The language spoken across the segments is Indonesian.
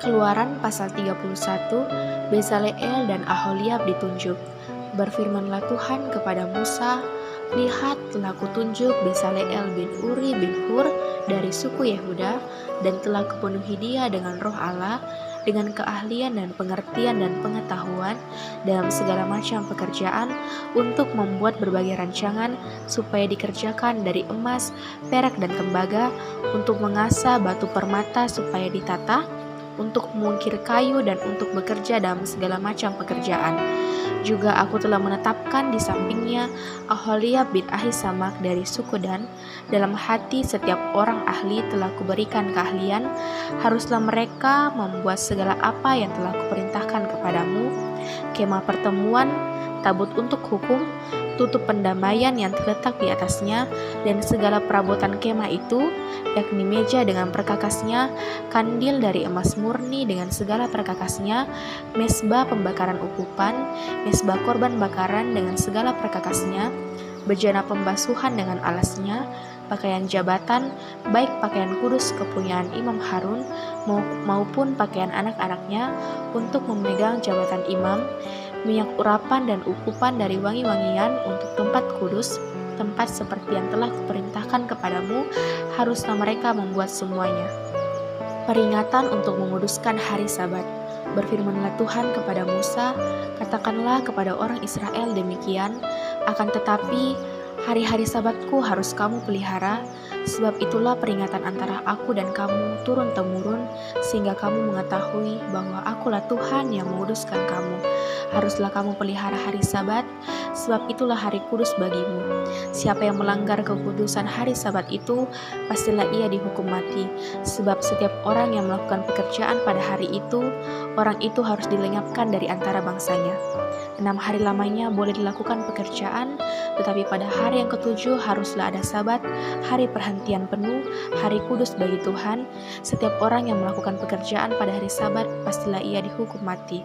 Keluaran pasal 31, Bezaleel dan Aholiab ditunjuk. Berfirmanlah Tuhan kepada Musa, "Lihat, telah kutunjuk Bezaleel bin Uri bin Hur dari suku Yehuda, dan telah kupenuhi dia dengan roh Allah, dengan keahlian dan pengertian dan pengetahuan dalam segala macam pekerjaan, untuk membuat berbagai rancangan, supaya dikerjakan dari emas, perak dan tembaga, untuk mengasah batu permata supaya ditata, untuk mengukir kayu, dan untuk bekerja dalam segala macam pekerjaan. Juga aku telah menetapkan di sampingnya Aholiab bin Ahisamak dari suku Dan. Dalam hati setiap orang ahli telah kuberikan keahlian. Haruslah mereka membuat segala apa yang telah kuperintahkan kepadamu: kemah pertemuan, tabut untuk hukum, tutup pendamaian yang terletak di atasnya, dan segala perabotan kemah itu, yakni meja dengan perkakasnya, kandil dari emas murni dengan segala perkakasnya, mesbah pembakaran ukupan, mesbah korban bakaran dengan segala perkakasnya, bejana pembasuhan dengan alasnya, pakaian jabatan, baik pakaian kudus kepunyaan Imam Harun maupun pakaian anak-anaknya untuk memegang jabatan imam, minyak urapan dan ukupan dari wangi-wangian untuk tempat kudus, tempat seperti yang telah kuperintahkan kepadamu, haruslah mereka membuat semuanya. Peringatan untuk menguduskan hari Sabat. Berfirmanlah Tuhan kepada Musa, katakanlah kepada orang Israel demikian, akan tetapi hari-hari Sabatku harus kamu pelihara, sebab itulah peringatan antara aku dan kamu turun-temurun, sehingga kamu mengetahui bahwa akulah Tuhan yang menguduskan kamu. Haruslah kamu pelihara hari Sabat, sebab itulah hari kudus bagimu. Siapa yang melanggar kekudusan hari Sabat itu, pastilah ia dihukum mati. Sebab setiap orang yang melakukan pekerjaan pada hari itu, orang itu harus dilenyapkan dari antara bangsanya. 6 hari lamanya boleh dilakukan pekerjaan, tetapi pada hari yang ketujuh haruslah ada Sabat, hari perhentian penuh, hari kudus bagi Tuhan. Setiap orang yang melakukan pekerjaan pada hari Sabat, pastilah ia dihukum mati.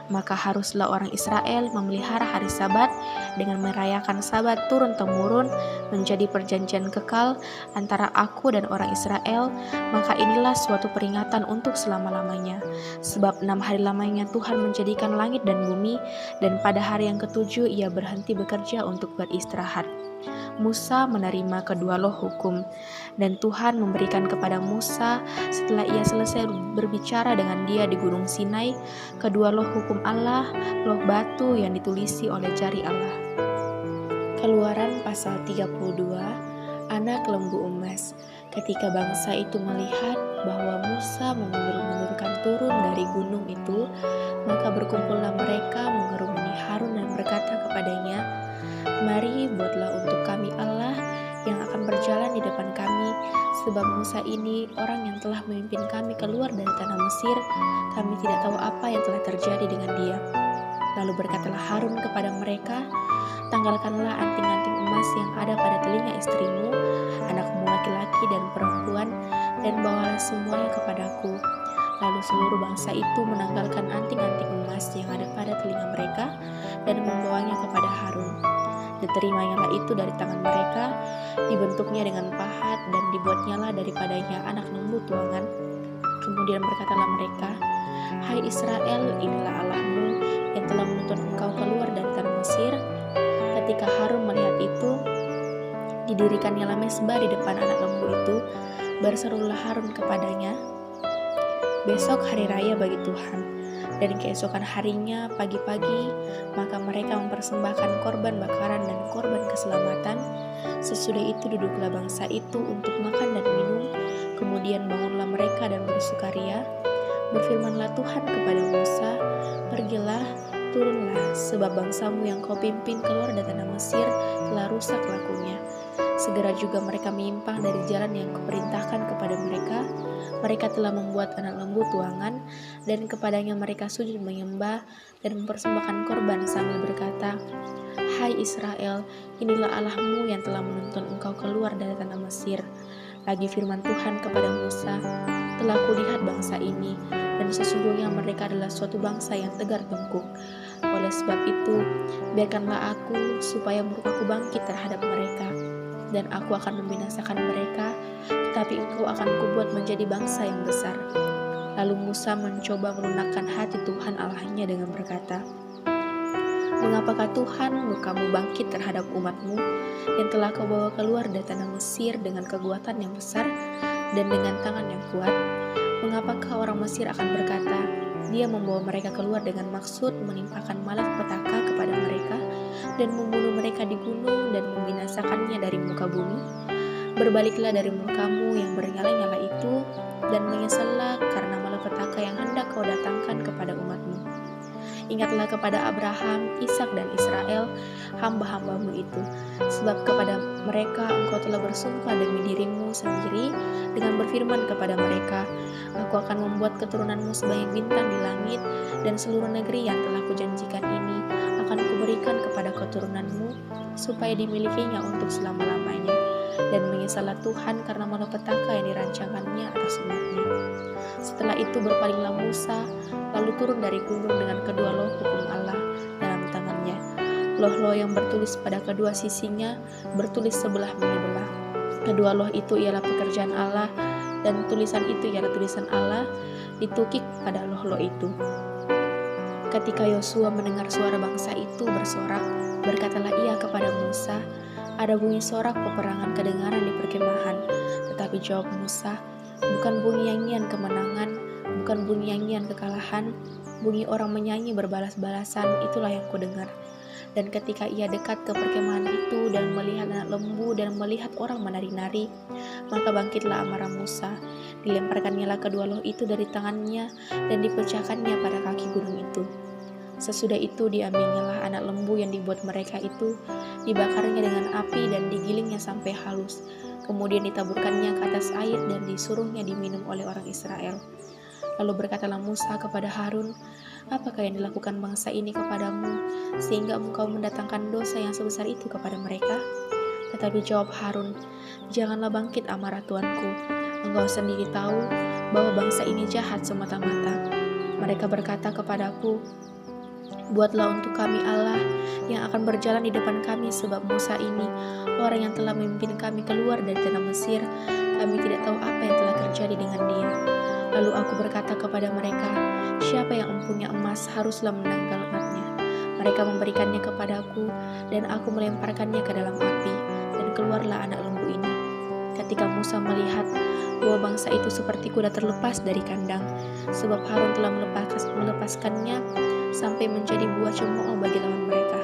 Maka haruslah orang Israel memelihara hari Sabat dengan merayakan Sabat turun-temurun menjadi perjanjian kekal antara aku dan orang Israel. Maka inilah suatu peringatan untuk selama-lamanya. Sebab 6 hari lamanya Tuhan menjadikan langit dan bumi, dan pada hari yang ketujuh ia berhenti bekerja untuk beristirahat. Musa menerima kedua loh hukum, dan Tuhan memberikan kepada Musa setelah ia selesai berbicara dengan dia di Gunung Sinai kedua loh hukum Allah, loh batu yang ditulisi oleh jari Allah. Keluaran pasal 32, anak lembu emas. Ketika bangsa itu melihat bahwa Musa mengundur-undurkan turun dari gunung itu, maka berkumpullah mereka mengerumuni Harun dan berkata kepadanya, "Mari buatlah untuk kami Allah yang akan berjalan di depan kami, sebab Musa ini orang yang telah memimpin kami keluar dari tanah Mesir. Kami tidak tahu apa yang telah terjadi dengan dia." Lalu berkatalah Harun kepada mereka, "Tanggalkanlah anting-anting emas yang ada pada telinga istrimu, anakmu laki-laki dan perempuan, dan bawalah semuanya kepadaku." Lalu seluruh bangsa itu menanggalkan anting-anting emas yang ada pada telinga mereka dan membawanya kepada Harun. Diterimanya itu dari tangan mereka, dibentuknya dengan pahat, dan dibuatnyalah daripadanya anak lembu tuangan. Kemudian berkatalah mereka, "Hai Israel, inilah Allahmu yang telah menuntun engkau keluar dari tanah Mesir." Ketika Harun melihat itu, didirikannya mesbah di depan anak lembu itu. Berserulah Harun kepadanya, "Besok hari raya bagi Tuhan." Dan keesokan harinya pagi-pagi, maka mereka mempersembahkan korban bakaran dan korban keselamatan. Sesudah itu duduklah bangsa itu untuk makan dan minum. Kemudian bangunlah mereka dan bersukaria. Berfirmanlah Tuhan kepada Musa, "Pergilah, turunlah, sebab bangsamu yang kau pimpin keluar dari tanah Mesir telah rusak lakunya." Segera juga mereka menyimpang dari jalan yang kuperintahkan kepada mereka. Mereka telah membuat anak lembu tuangan, dan kepadanya mereka sujud menyembah dan mempersembahkan korban sambil berkata, "Hai Israel, inilah Allahmu yang telah menuntun engkau keluar dari tanah Mesir." Lagi firman Tuhan kepada Musa, "Telah kulihat bangsa ini, dan sesungguhnya mereka adalah suatu bangsa yang tegar tengkuk. Oleh sebab itu, biarkanlah aku supaya murkaku bangkit terhadap mereka, dan aku akan membinasakan mereka, tetapi engkau akan kubuat menjadi bangsa yang besar." Lalu Musa mencoba melunakkan hati Tuhan Allahnya dengan berkata, "Mengapakah Tuhan mukamu bangkit terhadap umatmu yang telah kau bawa keluar dari tanah Mesir dengan kekuatan yang besar dan dengan tangan yang kuat? Mengapakah orang Mesir akan berkata, Dia membawa mereka keluar dengan maksud menimpakan malapetaka kepada mereka dan membunuh mereka di gunung dan membinasakannya dari muka bumi? Berbaliklah dari murkamu yang bernyala-nyala itu dan menyesallah karena malapetaka yang hendak kau datangkan kepada umatmu. Ingatlah kepada Abraham, Ishak dan Israel, hamba-hambamu itu, sebab kepada mereka engkau telah bersumpah demi dirimu sendiri dengan berfirman kepada mereka, Aku akan membuat keturunanmu sebanyak bintang di langit, dan seluruh negeri yang telah kujanjikan ini akan kuberikan kepada keturunanmu, supaya dimilikinya untuk selama-lamanya. Dan menyesallah Tuhan karena malapetaka yang dirancangkannya atas umatnya. Setelah itu berpalinglah Musa, lalu turun dari gunung dengan kedua loh hukum Allah dalam tangannya. Loh-loh yang bertulis pada kedua sisinya bertulis sebelah menyebelah. Kedua loh itu ialah pekerjaan Allah, dan tulisan itu ialah tulisan Allah ditukik pada loh-loh itu. Ketika Yosua mendengar suara bangsa itu bersorak, berkatalah ia kepada Musa, "Ada bunyi sorak peperangan kedengaran di perkemahan." Tetapi jawab Musa, "Bukan bunyi nyanyian kemenangan, bukan bunyi nyanyian kekalahan, bunyi orang menyanyi berbalas-balasan, itulah yang kudengar." Dan ketika ia dekat ke perkemahan itu dan melihat anak lembu dan melihat orang menari-nari, maka bangkitlah amarah Musa. Dilemparkannyalah kedua loh itu dari tangannya dan dipecahkannya pada kaki gunung itu. Sesudah itu diambilnyalah anak lembu yang dibuat mereka itu, dibakarnya dengan api dan digilingnya sampai halus. Kemudian ditaburkannya ke atas air dan disuruhnya diminum oleh orang Israel. Lalu berkatalah Musa kepada Harun, "Apakah yang dilakukan bangsa ini kepadamu, sehingga engkau mendatangkan dosa yang sebesar itu kepada mereka?" Tetapi jawab Harun, "Janganlah bangkit amarah Tuanku. Engkau sendiri tahu bahwa bangsa ini jahat semata-mata. Mereka berkata kepadaku, Buatlah untuk kami Allah yang akan berjalan di depan kami, sebab Musa ini, orang yang telah memimpin kami keluar dari tanah Mesir, kami tidak tahu apa yang telah terjadi dengan dia." Lalu aku berkata kepada mereka, "Siapa yang mempunyai emas haruslah menanggalkannya." Mereka memberikannya kepadaku, dan aku melemparkannya ke dalam api, dan keluarlah anak lembu ini. Ketika Musa melihat bahwa bangsa itu seperti kuda terlepas dari kandang, sebab Harun telah melepaskannya sampai menjadi buah cemooh bagi lawan mereka,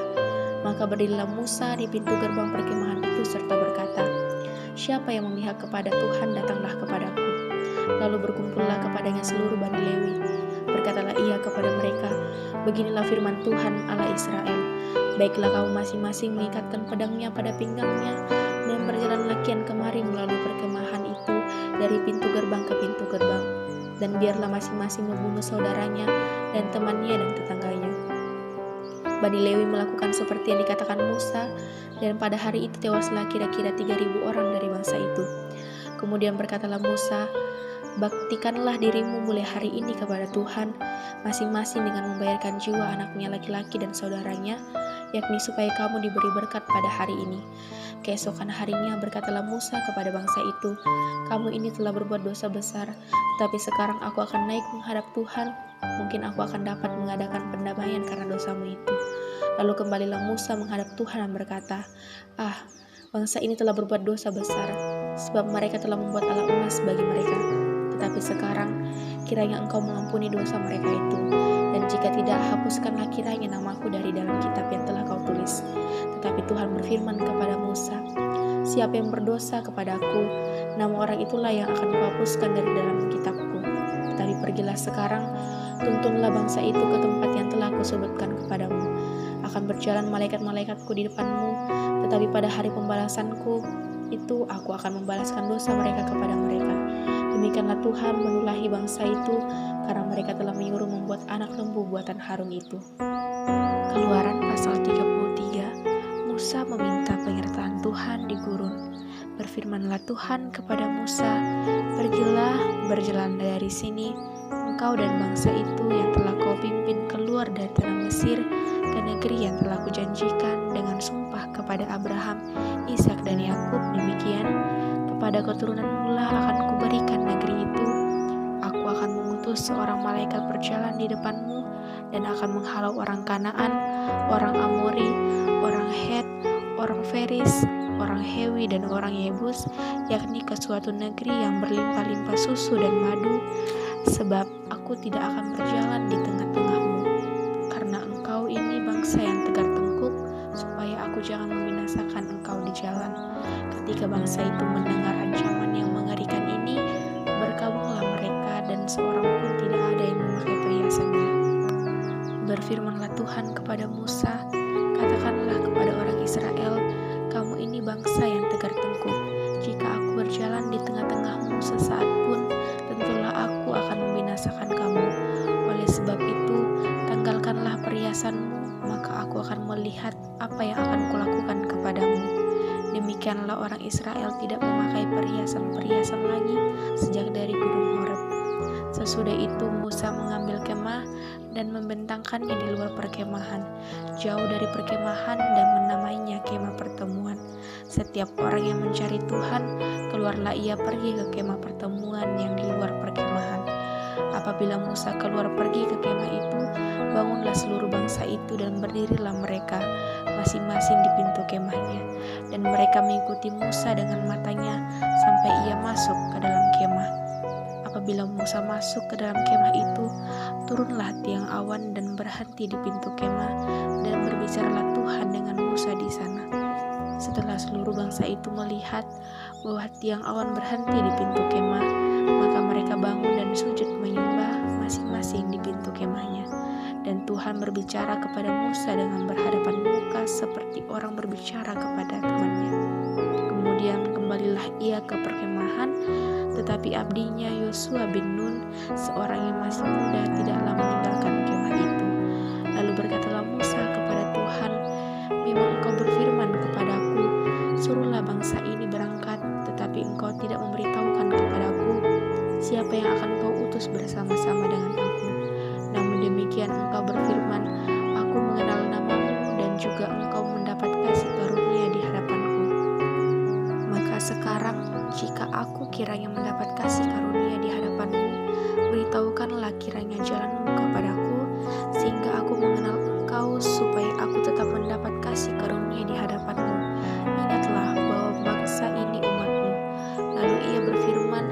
maka berdirilah Musa di pintu gerbang perkemahan itu serta berkata, "Siapa yang memihak kepada Tuhan, datanglah kepadaku." Lalu berkumpullah kepadanya seluruh Bani Lewi. Berkatalah ia kepada mereka, "Beginilah firman Tuhan Allah Israel, baiklah kamu masing-masing mengikatkan pedangnya pada pinggangnya dan berjalanlah kian kemari melalui perkemahan itu dari pintu gerbang ke pintu gerbang, dan biarlah masing-masing membunuh saudaranya dan temannya dan tetangganya." Bani Lewi melakukan seperti yang dikatakan Musa, dan pada hari itu tewaslah kira-kira 3.000 orang dari bangsa itu. Kemudian berkatalah Musa, "Baktikanlah dirimu mulai hari ini kepada Tuhan, masing-masing dengan membayarkan jiwa anaknya laki-laki dan saudaranya, yakni supaya kamu diberi berkat pada hari ini." Keesokan harinya berkatalah Musa kepada bangsa itu, "Kamu ini telah berbuat dosa besar, tetapi sekarang aku akan naik menghadap Tuhan, mungkin aku akan dapat mengadakan pendamaian karena dosamu itu." Lalu kembalilah Musa menghadap Tuhan dan berkata, Bangsa ini telah berbuat dosa besar, sebab mereka telah membuat alat emas bagi mereka. Tetapi sekarang, kiranya engkau mengampuni dosa mereka itu, dan jika tidak, hapuskanlah kiranya namaku dari dalam kitab yang telah kau tulis." Tetapi Tuhan berfirman kepada Musa, "Siapa yang berdosa kepadaku, nama orang itulah yang akan kuhapuskan dari dalam kitabku. Tetapi pergilah sekarang, tuntunlah bangsa itu ke tempat yang telah kusebutkan kepadamu. Akan berjalan malaikat-malaikatku di depanmu, tetapi pada hari pembalasanku itu aku akan membalaskan dosa mereka kepada mereka. Demikianlah Tuhan menulahi bangsa itu, karena mereka telah menyuruh membuat anak lembu buatan Harun itu." Keluaran pasal 33. Musa meminta penyertaan Tuhan di gurun. Berfirmanlah Tuhan kepada Musa, "Pergilah, berjalanlah dari sini, engkau dan bangsa itu yang telah kau pimpin keluar dari tanah Mesir ke negeri yang telah kujanjikan dengan sumpah kepada Abraham, Ishak dan Yakub. Demikian, kepada keturunanmu lah akan kuberikan negeri itu. Aku akan mengutus mengutus seorang malaikat berjalan di depanmu dan akan menghalau orang Kanaan, orang Amori, orang Het, orang Feris, orang Hewi dan orang Yebus, yakni ke suatu negeri yang berlimpah-limpah susu dan madu, sebab aku tidak akan berjalan di tengah-tengahmu, karena engkau ini bangsa yang tegar tengkuk, supaya aku jangan membinasakan engkau di jalan. Ketika bangsa itu mendengar ancaman yang mengerikan ini, berkabunglah mereka dan seorang pun tidak ada yang memakai perhiasannya. Berfirmanlah Tuhan kepada Musa, katakanlah kepada orang Israel, kamu ini bangsa yang tegar tengkuk. Jika aku berjalan di tengah-tengahmu sesaat pun, tentulah aku akan membinasakan kamu. Oleh sebab itu, tanggalkanlah perhiasanmu, maka aku akan melihat apa yang akan kulakukan kepadamu. Demikianlah orang Israel tidak memakai perhiasan-perhiasan lagi sejak dari Gunung Horeb. Sesudah itu Musa mengambil kemah dan membentangkannya di luar perkemahan, jauh dari perkemahan, dan menamainya kemah pertemuan. Setiap orang yang mencari Tuhan, keluarlah ia pergi ke kemah pertemuan yang di luar perkemahan. Apabila Musa keluar pergi ke kemah itu, bangunlah seluruh bangsa itu dan berdirilah mereka masing-masing di pintu kemahnya. Dan mereka mengikuti Musa dengan matanya sampai ia masuk ke dalam kemah. Apabila Musa masuk ke dalam kemah itu, turunlah tiang awan dan berhenti di pintu kemah, dan berbicaralah Tuhan dengan Musa di sana. Setelah seluruh bangsa itu melihat bahwa tiang awan berhenti di pintu kemah, maka mereka bangun dan sujud menyembah masing-masing di pintu kemahnya. Dan Tuhan berbicara kepada Musa dengan berhadapan muka seperti orang berbicara kepada temannya. Kemudian kembalilah ia ke perkemahan, tetapi abdinya Yosua bin Nun, seorang yang masih muda, tidaklah meninggalkan kemah itu. Lalu berkatalah Musa kepada Tuhan, memang engkau berfirman kepadaku, suruhlah bangsa ini berangkat, tetapi engkau tidak memberitahukan kepadaku siapa yang akan kau utus bersama-sama dengan aku. Namun demikian engkau berfirman, aku mengenal namamu dan juga engkau mendapat kasih karunia di hadapanku. Maka sekarang, jika aku kiranya mendapat kasih karunia di hadapanmu, beritahukanlah kiranya jalanmu kepadaku, sehingga aku mengenal engkau, supaya aku tetap mendapat kasih karunia di hadapanmu. Ingatlah bahwa bangsa ini umatmu. Lalu ia berfirman,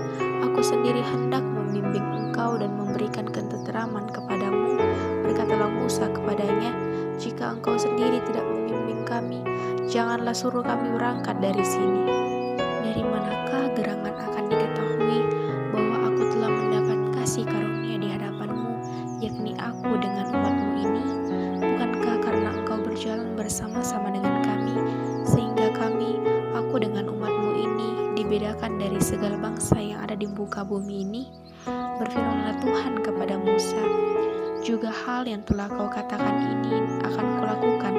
aku sendiri hendak membimbing engkau dan memberikan ketenteraman kepadamu. Berkatalah Musa kepadanya, jika engkau sendiri tidak membimbing kami, janganlah suruh kami berangkat dari sini. Dari manakah gerangan akan diketahui bahwa aku telah mendapat kasih karunia di hadapanmu, yakni aku dengan umatmu ini? Bukankah karena engkau berjalan bersama-sama dengan kami, sehingga kami, aku dengan umatmu ini, dibedakan dari segala bangsa yang ada di muka bumi ini? Berfirmanlah Tuhan kepada Musa, juga hal yang telah kau katakan ini akan kulakukan,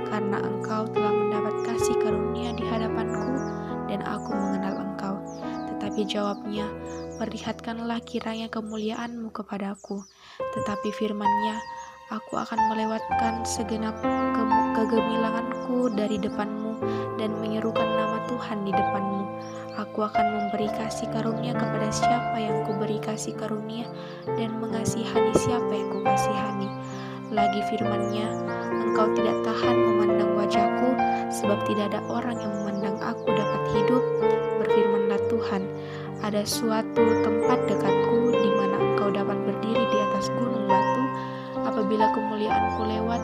karena engkau telah mendapat kasih karunia di hadapanku, dan aku mengenal engkau. Tetapi jawabnya, perlihatkanlah kiranya kemuliaanmu kepadaku. Tetapi firman-Nya, aku akan melewatkan segenap kegemilanganku dari depanmu dan menyerukan nama Tuhan di depanmu. Aku akan memberi kasih karunia kepada siapa yang kuberi kasih karunia, dan mengasihani siapa yang kukasihani. Lagi firman-Nya, engkau tidak tahan memandang wajahku, sebab tidak ada orang yang memandang aku dapat hidup. Berfirmanlah Tuhan, ada suatu tempat dekatku di mana engkau dapat berdiri di atas gunung batu. Apabila kemuliaanku lewat,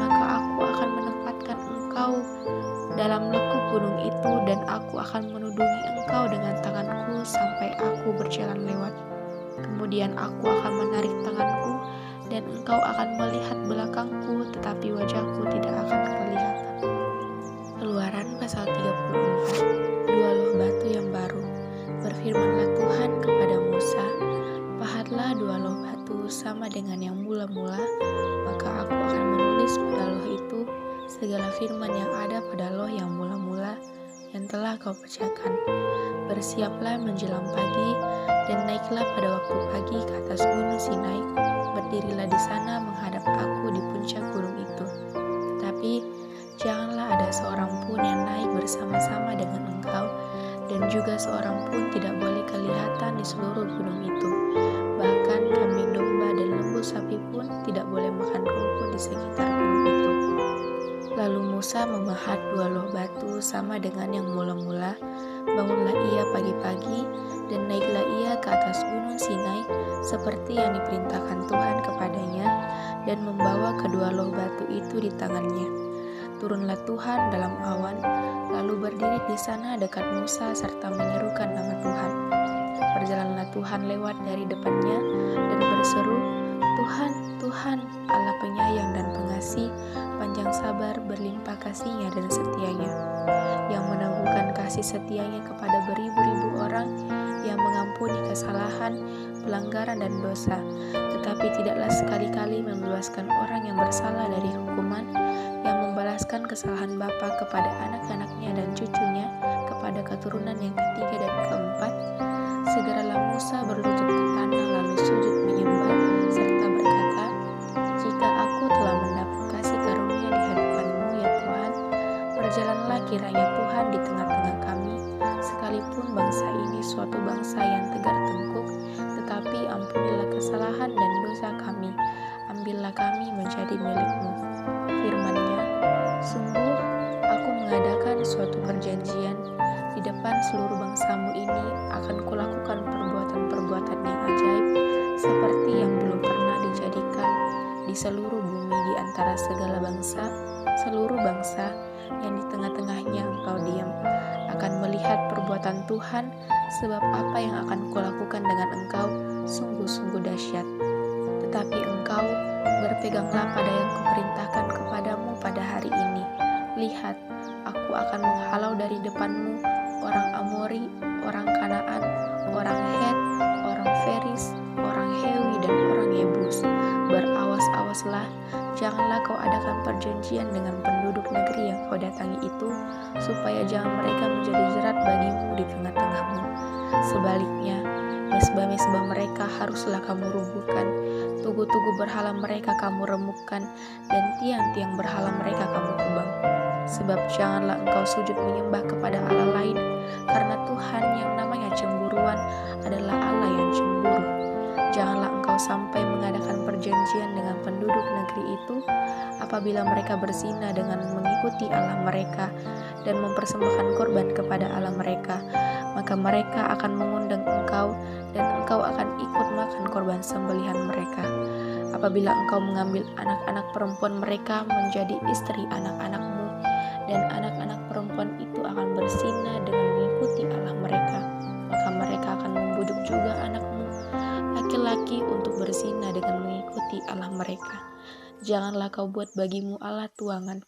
maka aku akan menempatkan engkau dalam lekuk gunung itu, dan aku akan menudungi engkau dengan tanganku sampai aku berjalan lewat. Kemudian aku akan menarik tanganku, dan engkau akan melihat belakangku, tetapi wajahku tidak akan kelihatan. Keluaran pasal 34. Dua loh batu yang baru. Berfirmanlah Tuhan kepada Musa, pahatlah dua loh batu sama dengan yang mula-mula, maka aku akan menulis pada loh itu segala firman yang ada pada loh yang mula-mula yang telah kau bacakan. Bersiaplah menjelang pagi, dan naiklah pada waktu pagi ke atas gunung Sinai. Berdirilah di sana menghadap aku di puncak gunung itu. Tetapi janganlah ada seorang pun yang naik bersama-sama dengan engkau, dan juga seorang pun tidak boleh kelihatan di seluruh gunung itu. Bahkan kambing domba dan lembu sapi pun tidak boleh makan rumput di sekitar gunung itu. Lalu Musa memahat 2 loh batu sama dengan yang mula-mula. Bangunlah ia pagi-pagi dan naiklah ia ke atas gunung Sinai seperti yang diperintahkan Tuhan kepadanya, dan membawa kedua loh batu itu di tangannya. Turunlah Tuhan dalam awan, lalu berdiri di sana dekat Musa serta menyerukan nama Tuhan. Berjalanlah Tuhan lewat dari depannya dan berseru, Tuhan, Tuhan, Allah penyayang dan pengasih, panjang sabar, berlimpah kasihnya dan setianya, yang meneguhkan kasih setianya kepada beribu-ribu orang, yang mengampuni kesalahan, pelanggaran dan dosa, tetapi tidaklah sekali-kali membebaskan orang yang bersalah dari hukuman, yang membalaskan kesalahan bapa kepada anak-anaknya dan cucunya, kepada keturunan yang ketiga dan keempat. Segeralah Musa berlutut ke tanah lalu sujud menyembah serta berkata, jika aku telah mendapat kasih karunia di hadapan-Mu ya Tuhan, berjalanlah kiranya Tuhan di tengah-tengah kami, sekalipun bangsa ini suatu bangsa yang tegar tengkuk, tetapi ampunilah kesalahan dan dosa kami, ambillah kami menjadi milik-Mu. Firman-Nya, sungguh aku mengadakan suatu perjanjian di depan seluruh bangsamu ini, akan kulakukan perbuatan-perbuatan yang ajaib seperti yang belum pernah dijadikan di seluruh bumi di antara segala bangsa. Seluruh bangsa yang di tengah-tengahnya engkau diam akan melihat perbuatan Tuhan, sebab apa yang akan kulakukan dengan engkau sungguh-sungguh dahsyat. Tetapi engkau berpeganglah pada yang kuperintahkan kepadamu pada hari ini. Lihat, aku akan menghalau dari depanmu orang Amori, orang Kanaan, orang Het, orang Feris, orang Hewi, dan orang Yebus. Berawas-awaslah, janganlah kau adakan perjanjian dengan penduduk negeri yang kau datangi itu, supaya jangan mereka menjadi jerat bagimu di tengah-tengahmu. Sebaliknya, mesbah-mesbah mereka haruslah kamu rubuhkan, tugu-tugu berhala mereka kamu remukkan, dan tiang-tiang berhala mereka kamu tebang. Sebab janganlah engkau sujud menyembah kepada Allah lain, karena Tuhan yang namanya cemburuan adalah Allah yang cemburu. Janganlah engkau sampai mengadakan perjanjian dengan penduduk negeri itu, apabila mereka berzina dengan mengikuti Allah mereka dan mempersembahkan korban kepada Allah mereka, maka mereka akan mengundang engkau dan engkau akan ikut makan korban sembelihan mereka. Apabila engkau mengambil anak-anak perempuan mereka menjadi istri anak-anakmu, dan anak-anak perempuan itu akan berzina dengan mengikuti Allah mereka, maka mereka akan membujuk juga anakmu laki-laki untuk berzina dengan mengikuti Allah mereka. Janganlah kau buat bagimu Allah tuangan.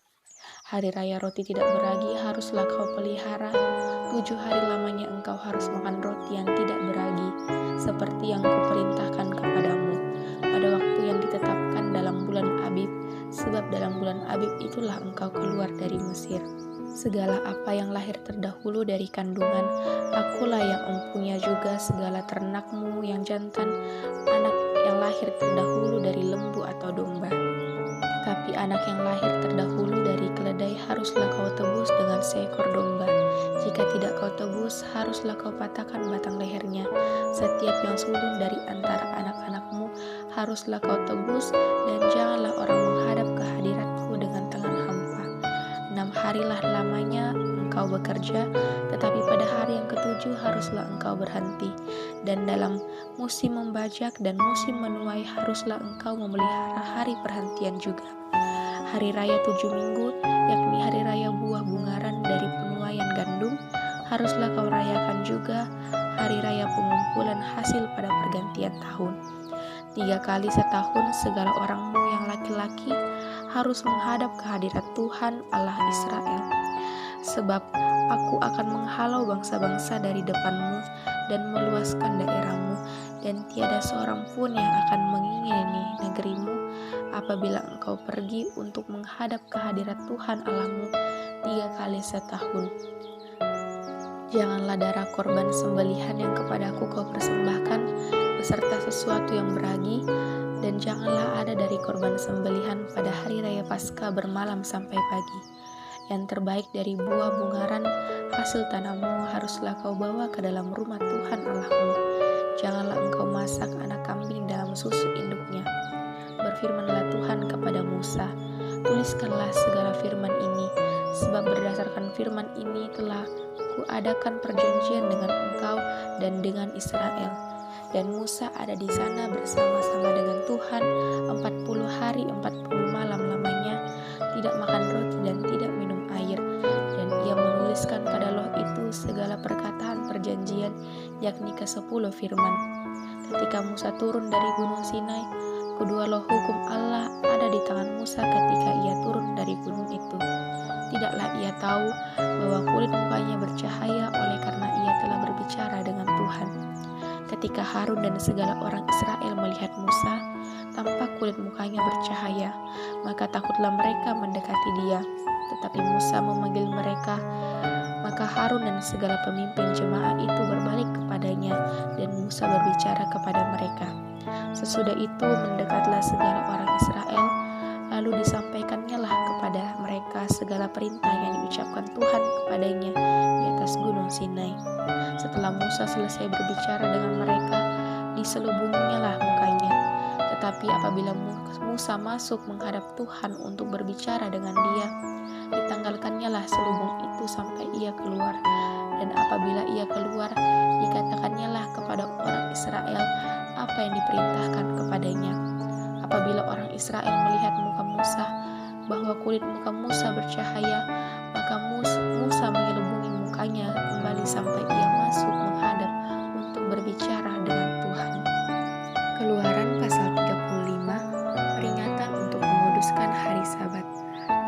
Hari raya roti tidak beragi haruslah kau pelihara. 7 hari lamanya engkau harus makan roti yang tidak beragi, seperti yang kuperintahkan kepadamu, pada waktu yang ditetapkan dalam bulan Abib, sebab dalam bulan Abib itulah engkau keluar dari Mesir. Segala apa yang lahir terdahulu dari kandungan, akulah yang mempunyai juga segala ternakmu yang jantan, anak yang lahir terdahulu dari lembu atau domba. Tapi anak yang lahir terdahulu dari keledai haruslah kau tebus dengan seekor domba. Jika tidak kau tebus, haruslah kau patahkan batang lehernya. Setiap yang sulung dari antara anak-anakmu haruslah kau tebus, dan janganlah orang menghadap ke hadiratku dengan tangan hampa. 6 harilah lamanya engkau bekerja, tetapi pada hari yang ke-7 haruslah engkau berhenti. Dan dalam musim membajak dan musim menuai haruslah engkau memelihara hari perhentian juga. Hari raya 7 minggu, yakni hari raya buah bungaran dari penuaian gandum, haruslah kau rayakan juga. Hari raya pengumpulan hasil pada pergantian tahun. 3 kali setahun segala orangmu yang laki-laki harus menghadap ke hadirat Tuhan Allah Israel. Sebab aku akan menghalau bangsa-bangsa dari depanmu dan meluaskan daerahmu, dan tiada seorang pun yang akan mengingini negerimu apabila engkau pergi untuk menghadap ke hadirat Tuhan Allahmu 3 kali setahun. Janganlah darah korban sembelihan yang kepadaku kau persembahkan beserta sesuatu yang beragi, dan janganlah ada dari korban sembelihan pada hari raya Paskah bermalam sampai pagi. Yang terbaik dari buah bungaran hasil hasil tanammu haruslah kau bawa ke dalam rumah Tuhan Allahmu. Janganlah engkau masak anak kambing dalam susu induknya. Berfirmanlah Tuhan kepada Musa, tuliskanlah segala firman ini, sebab berdasarkan firman ini telah kuadakan perjanjian dengan engkau dan dengan Israel. Dan Musa ada di sana bersama-sama dengan Tuhan 40 hari 40 malam lamanya, tidak makan roti dan tidak minum air. Dan ia menuliskan pada loh itu segala perkataan perjanjian, yakni ke-10 firman. Ketika Musa turun dari gunung Sinai, kedua loh hukum Allah ada di tangan Musa ketika ia turun dari gunung itu. Tidaklah ia tahu bahwa kulit mukanya bercahaya oleh karena ia telah berbicara dengan Tuhan. Ketika Harun dan segala orang Israel melihat Musa, tampak kulit mukanya bercahaya, maka takutlah mereka mendekati dia. Tetapi Musa memanggil mereka, maka Harun dan segala pemimpin jemaah itu berbalik kepadanya, dan Musa berbicara kepada mereka. Sesudah itu mendekatlah segala orang Israel, lalu disampaikannya lah kepada mereka segala perintah yang diucapkan Tuhan kepadanya di atas gunung Sinai. Setelah Musa selesai berbicara dengan mereka, diselubunginya lah mukanya. Tetapi apabila Musa masuk menghadap Tuhan untuk berbicara dengan dia, ditanggalkannya lah selubung itu sampai ia keluar. Dan apabila ia keluar, dikatakannya lah kepada orang Israel apa yang diperintahkan kepadanya. Apabila orang Israel melihat muka Musa, bahwa kulit muka Musa bercahaya, maka Musa menyelubungi mukanya kembali sampai ia masuk menghadap untuk berbicara dengan Tuhan. Keluaran pasal 35, peringatan untuk menguduskan hari Sabat.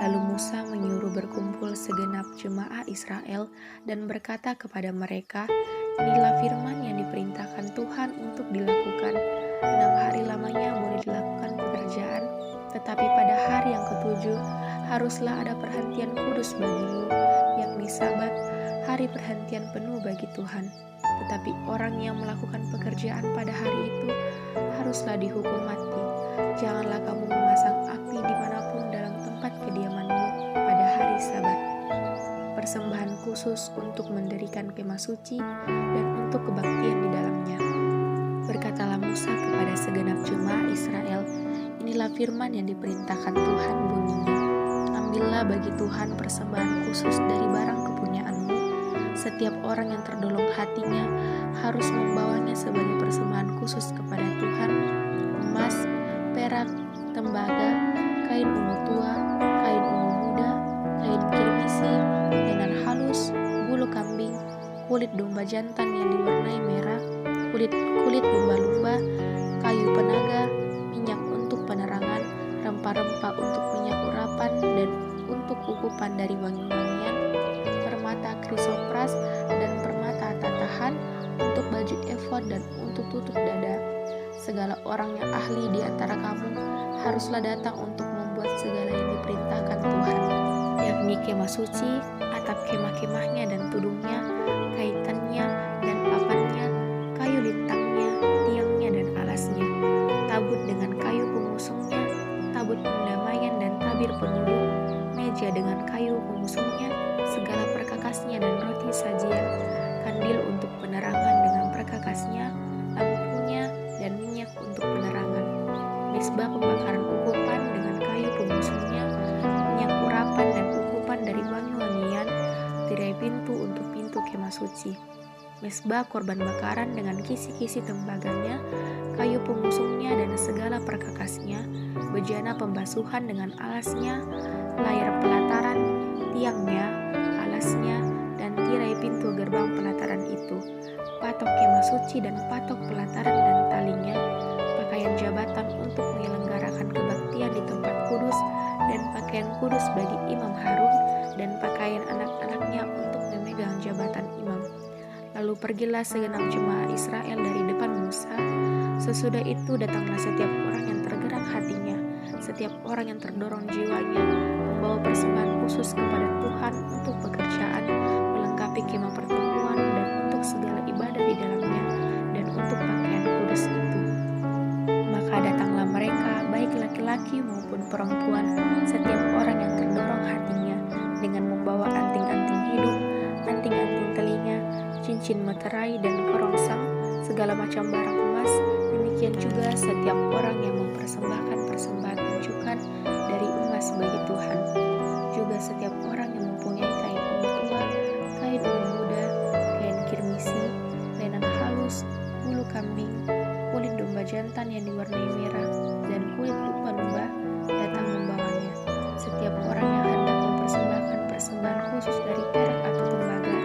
Lalu Musa menyuruh berkumpul segenap jemaah Israel dan berkata kepada mereka, inilah firman yang diperintahkan Tuhan untuk dilakukan. 6 hari lamanya boleh dilakukan pekerjaan, tetapi pada hari yang ke-7 haruslah ada perhentian kudus bagimu, yakni Sabat, hari perhentian penuh bagi Tuhan. Tetapi orang yang melakukan pekerjaan pada hari itu haruslah dihukum mati. Janganlah kamu memasang api dimanapun dalam tempat kediamanmu pada hari Sabat. Persembahan khusus untuk mendirikan kemah suci dan untuk kebaktian di dalamnya. Berkatalah Musa kepada segenap jemaah Israel, inilah firman yang diperintahkan Tuhan bunyinya. Ambillah bagi Tuhan persembahan khusus dari barang kepunyaanmu. Setiap orang yang terdolong hatinya harus membawanya sebagai persembahan khusus kepada Tuhan. Emas, perak, tembaga, kain ungu tua, kain ungu muda, kain kirmisi, linen halus, bulu kambing, kulit domba jantan yang diwarnai merah, kulit lumba-lumba, kayu penaga, minyak untuk penerangan, rempah-rempah untuk minyak urapan dan untuk ukupan dari wangi-wangian, permata krisopras dan permata tatahan, untuk baju efod dan untuk tutup dada. Segala orang yang ahli di antara kamu haruslah datang untuk membuat segala yang diperintahkan Tuhan, yakni kemah suci, atap kemah-kemahnya dan tudungnya, kaitannya dan papannya, kayu lintangnya, tiangnya dan alasnya, tabut dengan kayu pengusungnya, tabut pendamaian dan tabir penudung, meja dengan kayu pengusungnya, segala perkakasnya dan roti sajian, kandil untuk penerangan dengan perkakasnya, lampunya dan minyak untuk penerangan, mezbah pembakaran ukupan dengan kayu pengusungnya, minyak urapan dan ukupan dari wangi-wangian, tirai pintu untuk pintu kemah suci, mezbah korban bakaran dengan kisi-kisi tembaganya, kayu pengusungnya dan segala perkakasnya, bejana pembasuhan dengan alasnya, layar pelataran, tiangnya, alasnya, dan tirai pintu gerbang pelataran itu, patok kemah suci dan patok pelataran dan talinya, pakaian jabatan untuk menyelenggarakan kebaktian di tempat kudus, dan pakaian kudus bagi Imam Harun, dan pakaian anak-anaknya untuk memegang jabatan imam. Lalu pergilah segenap jemaah Israel dari depan Musa. Sesudah itu datanglah setiap orang yang tergerak hatinya, setiap orang yang terdorong jiwanya, membawa persembahan khusus kepada Tuhan untuk pekerjaan, melengkapi kemah pertemuan dan untuk segala ibadah di dalamnya, dan untuk pakaian kudus itu. Maka datanglah mereka, baik laki-laki maupun perempuan, setiap orang yang terdorong hatinya, dengan membawa anting-anting hidung, anting-anting cincin materai dan kerongsang, segala macam barang emas. Demikian juga setiap orang yang mempersembahkan persembahan tunjukan dari emas bagi Tuhan. Juga setiap orang yang mempunyai kain ungu tua, kain ungu muda, kain kirmisi, lenan halus, bulu kambing, kulit domba jantan yang diwarnai merah, dan kulit lumba-lumba, datang membawanya. Setiap orang yang hendak mempersembahkan persembahan khusus dari perak atau tembaga,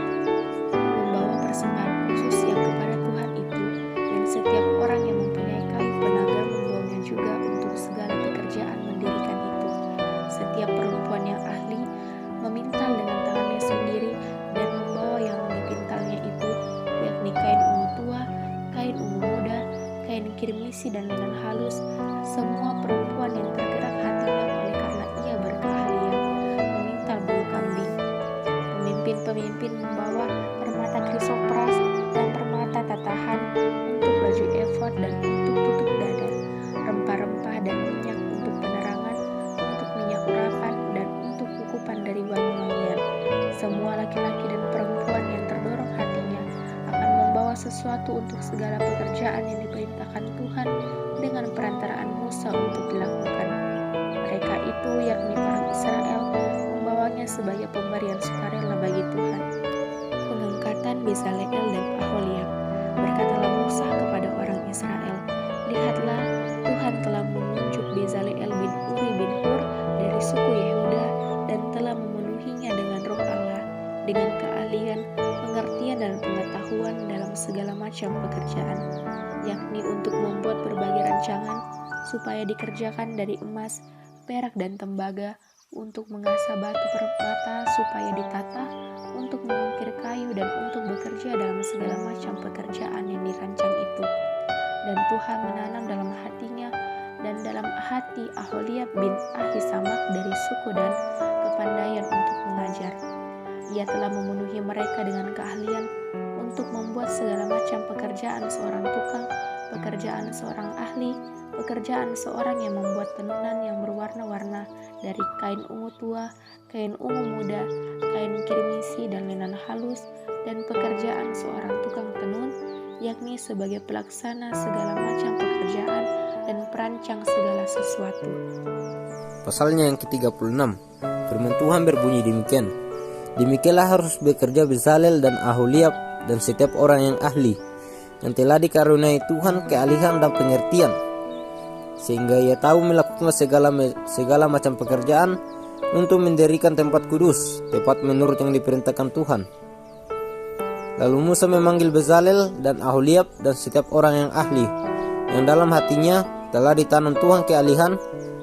membawa persembahan khusus yang kepada Tuhan itu, dan setiap orang yang mempunyai kayu penaga membawanya juga untuk segala pekerjaan mendirikan itu. Setiap perempuan yang ahli memintal dengan tangannya sendiri dan membawa yang dipintalnya itu, yakni kain ungu tua, kain ungu muda, kain kirmisi dan lenan halus. Semua perempuan yang tergerak hatinya oleh karena ia berkeahlian memintal bulu kambing. Pemimpin-pemimpin membawa permata krisopras dan permata tatahan untuk baju efod dan untuk tutup dada, rempah-rempah dan minyak untuk penerangan, untuk minyak urapan dan untuk kukupan dari wangi-wangian. Semua laki-laki dan perempuan yang terdorong hatinya akan membawa sesuatu untuk segala pekerjaan yang diperintahkan Tuhan dengan perantaraan Musa untuk dilakukan. Mereka itu yakni orang Israel membawanya sebagai pemberian sukarela bagi Tuhan. Pengangkatan Bezaleel dan Aholiab. Berkatalah Musa kepada orang Israel, lihatlah, Tuhan telah menunjuk Bezaleel bin Uri bin Hur dari suku Yehuda dan telah memenuhinya dengan roh Allah, dengan keahlian, pengertian dan pengetahuan dalam segala macam pekerjaan, yakni untuk membuat berbagai rancangan supaya dikerjakan dari emas, perak dan tembaga, untuk mengasah batu permata supaya ditata, untuk mengukir kayu dan untuk bekerja dalam segala macam pekerjaan yang dirancang itu. Dan Tuhan menanam dalam hatinya dan dalam hati Aholiab bin Ahisamak dari suku Dan kepandaian untuk mengajar. Ia telah memenuhi mereka dengan keahlian untuk membuat segala macam pekerjaan seorang tukang, pekerjaan seorang ahli, pekerjaan seorang yang membuat tenunan yang berwarna-warna dari kain ungu tua, kain ungu muda, kain kirmisi dan lenan halus, dan pekerjaan seorang tukang tenun, yakni sebagai pelaksana segala macam pekerjaan dan perancang segala sesuatu. Pasalnya yang ke-36, firman Tuhan berbunyi demikian. Demikianlah harus bekerja Bezaleel dan Aholiab dan setiap orang yang ahli, yang telah dikaruniai Tuhan keahlian dan pengertian, sehingga ia tahu melakukan segala macam pekerjaan untuk mendirikan tempat kudus, tepat menurut yang diperintahkan Tuhan. Lalu Musa memanggil Bezaleel dan Aholiab dan setiap orang yang ahli, yang dalam hatinya telah ditanam Tuhan keahlian,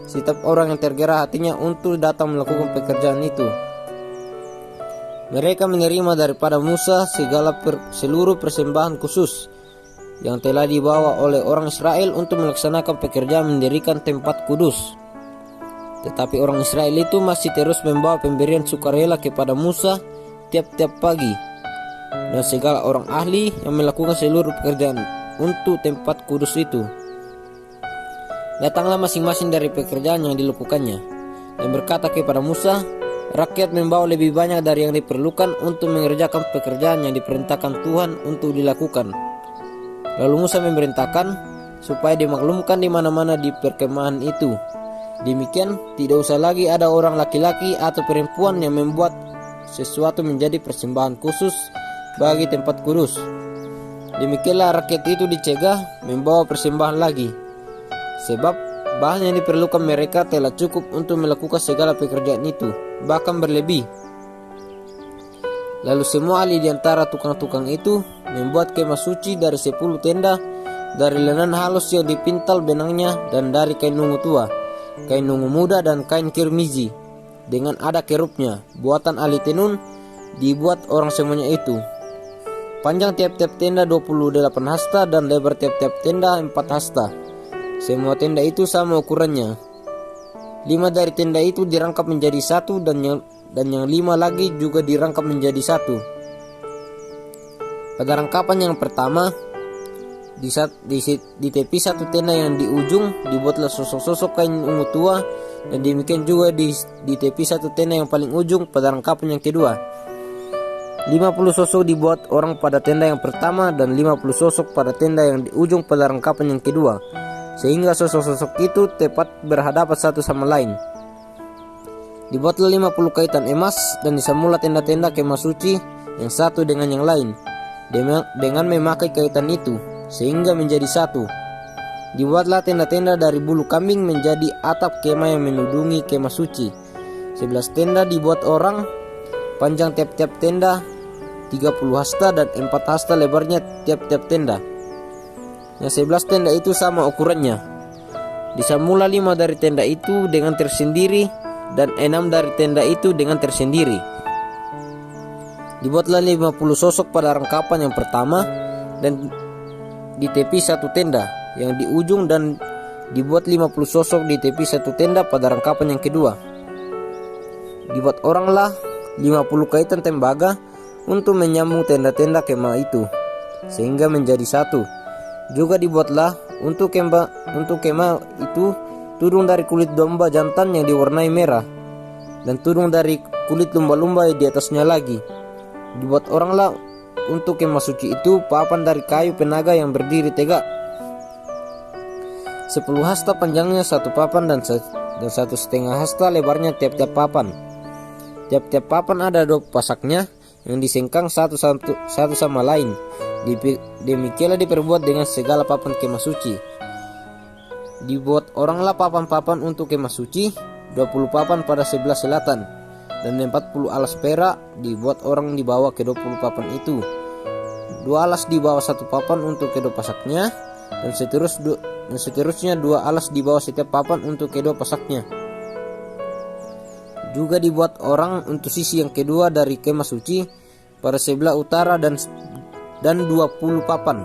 setiap orang yang tergerak hatinya untuk datang melakukan pekerjaan itu. Mereka menerima daripada Musa seluruh persembahan khusus yang telah dibawa oleh orang Israel untuk melaksanakan pekerjaan mendirikan tempat kudus. Tetapi orang Israel itu masih terus membawa pemberian sukarela kepada Musa tiap-tiap pagi, dan segala orang ahli yang melakukan seluruh pekerjaan untuk tempat kudus itu datanglah masing-masing dari pekerjaan yang dilakukannya, dan berkata kepada Musa, rakyat membawa lebih banyak dari yang diperlukan untuk mengerjakan pekerjaan yang diperintahkan Tuhan untuk dilakukan. Lalu Musa memerintahkan supaya dimaklumkan di mana-mana di perkemahan itu. Demikian tidak usah lagi ada orang laki-laki atau perempuan yang membuat sesuatu menjadi persembahan khusus bagi tempat kudus. Demikianlah rakyat itu dicegah membawa persembahan lagi, sebab bahan yang diperlukan mereka telah cukup untuk melakukan segala pekerjaan itu, bahkan berlebih. Lalu semua ahli di antara tukang-tukang itu membuat kemah suci dari 10 tenda, dari lenan halus yang dipintal benangnya, dan dari kain ungu tua, kain ungu muda dan kain kirmizi, dengan ada kerupnya, buatan ahli tenun, dibuat orang semuanya itu. Panjang tiap-tiap tenda 28 hasta dan lebar tiap-tiap tenda 4 hasta. Semua tenda itu sama ukurannya. 5 dari tenda itu dirangkap menjadi satu, dan yang 5 lagi juga dirangkap menjadi satu. Pada rangkapan yang pertama, di tepi satu tenda yang di ujung dibuatlah sosok-sosok kain ungu tua, dan demikian juga di tepi satu tenda yang paling ujung pada rangkapan yang kedua. 50 sosok dibuat orang pada tenda yang pertama dan 50 sosok pada tenda yang di ujung pada rangkapan yang kedua, sehingga sosok-sosok itu tepat berhadapan satu sama lain. Dibuatlah 50 kaitan emas dan disamula tenda-tenda kemah suci yang satu dengan yang lain dengan memakai kaitan itu, sehingga menjadi satu. Dibuatlah tenda-tenda dari bulu kambing menjadi atap kemah yang menudungi kemah suci. 11 tenda dibuat orang, panjang tiap-tiap tenda 30 hasta dan 4 hasta lebarnya tiap-tiap tenda. Yang 11 tenda itu sama ukurannya. Disamula 5 dari tenda itu dengan tersendiri dan 6 dari tenda itu dengan tersendiri. Dibuatlah 50 sosok pada rangkapan yang pertama dan di tepi satu tenda yang di ujung, dan dibuat 50 sosok di tepi satu tenda pada rangkapan yang kedua. Dibuat oranglah 50 kaitan tembaga untuk menyambung tenda-tenda kemah itu, sehingga menjadi satu. Juga dibuatlah untuk kemah itu tudung dari kulit domba jantan yang diwarnai merah, dan tudung dari kulit lumba-lumba di atasnya lagi. Dibuat oranglah untuk kemah suci itu papan dari kayu penaga yang berdiri tegak. 10 hasta panjangnya satu papan dan 1,5 hasta lebarnya tiap-tiap papan. Tiap-tiap papan ada 2 pasaknya yang disengkang satu sama lain. Demikianlah diperbuat dengan segala papan kemah suci. Dibuat oranglah papan-papan untuk kemah suci, 20 papan pada sebelah selatan, dan 40 alas perak dibuat orang di bawah ke-20 papan itu. 2 alas di bawah satu papan untuk kedua pasaknya, dan seterusnya 2 alas di bawah setiap papan untuk kedua pasaknya. Juga dibuat orang untuk sisi yang kedua dari kemah suci pada sebelah utara dan 20 papan.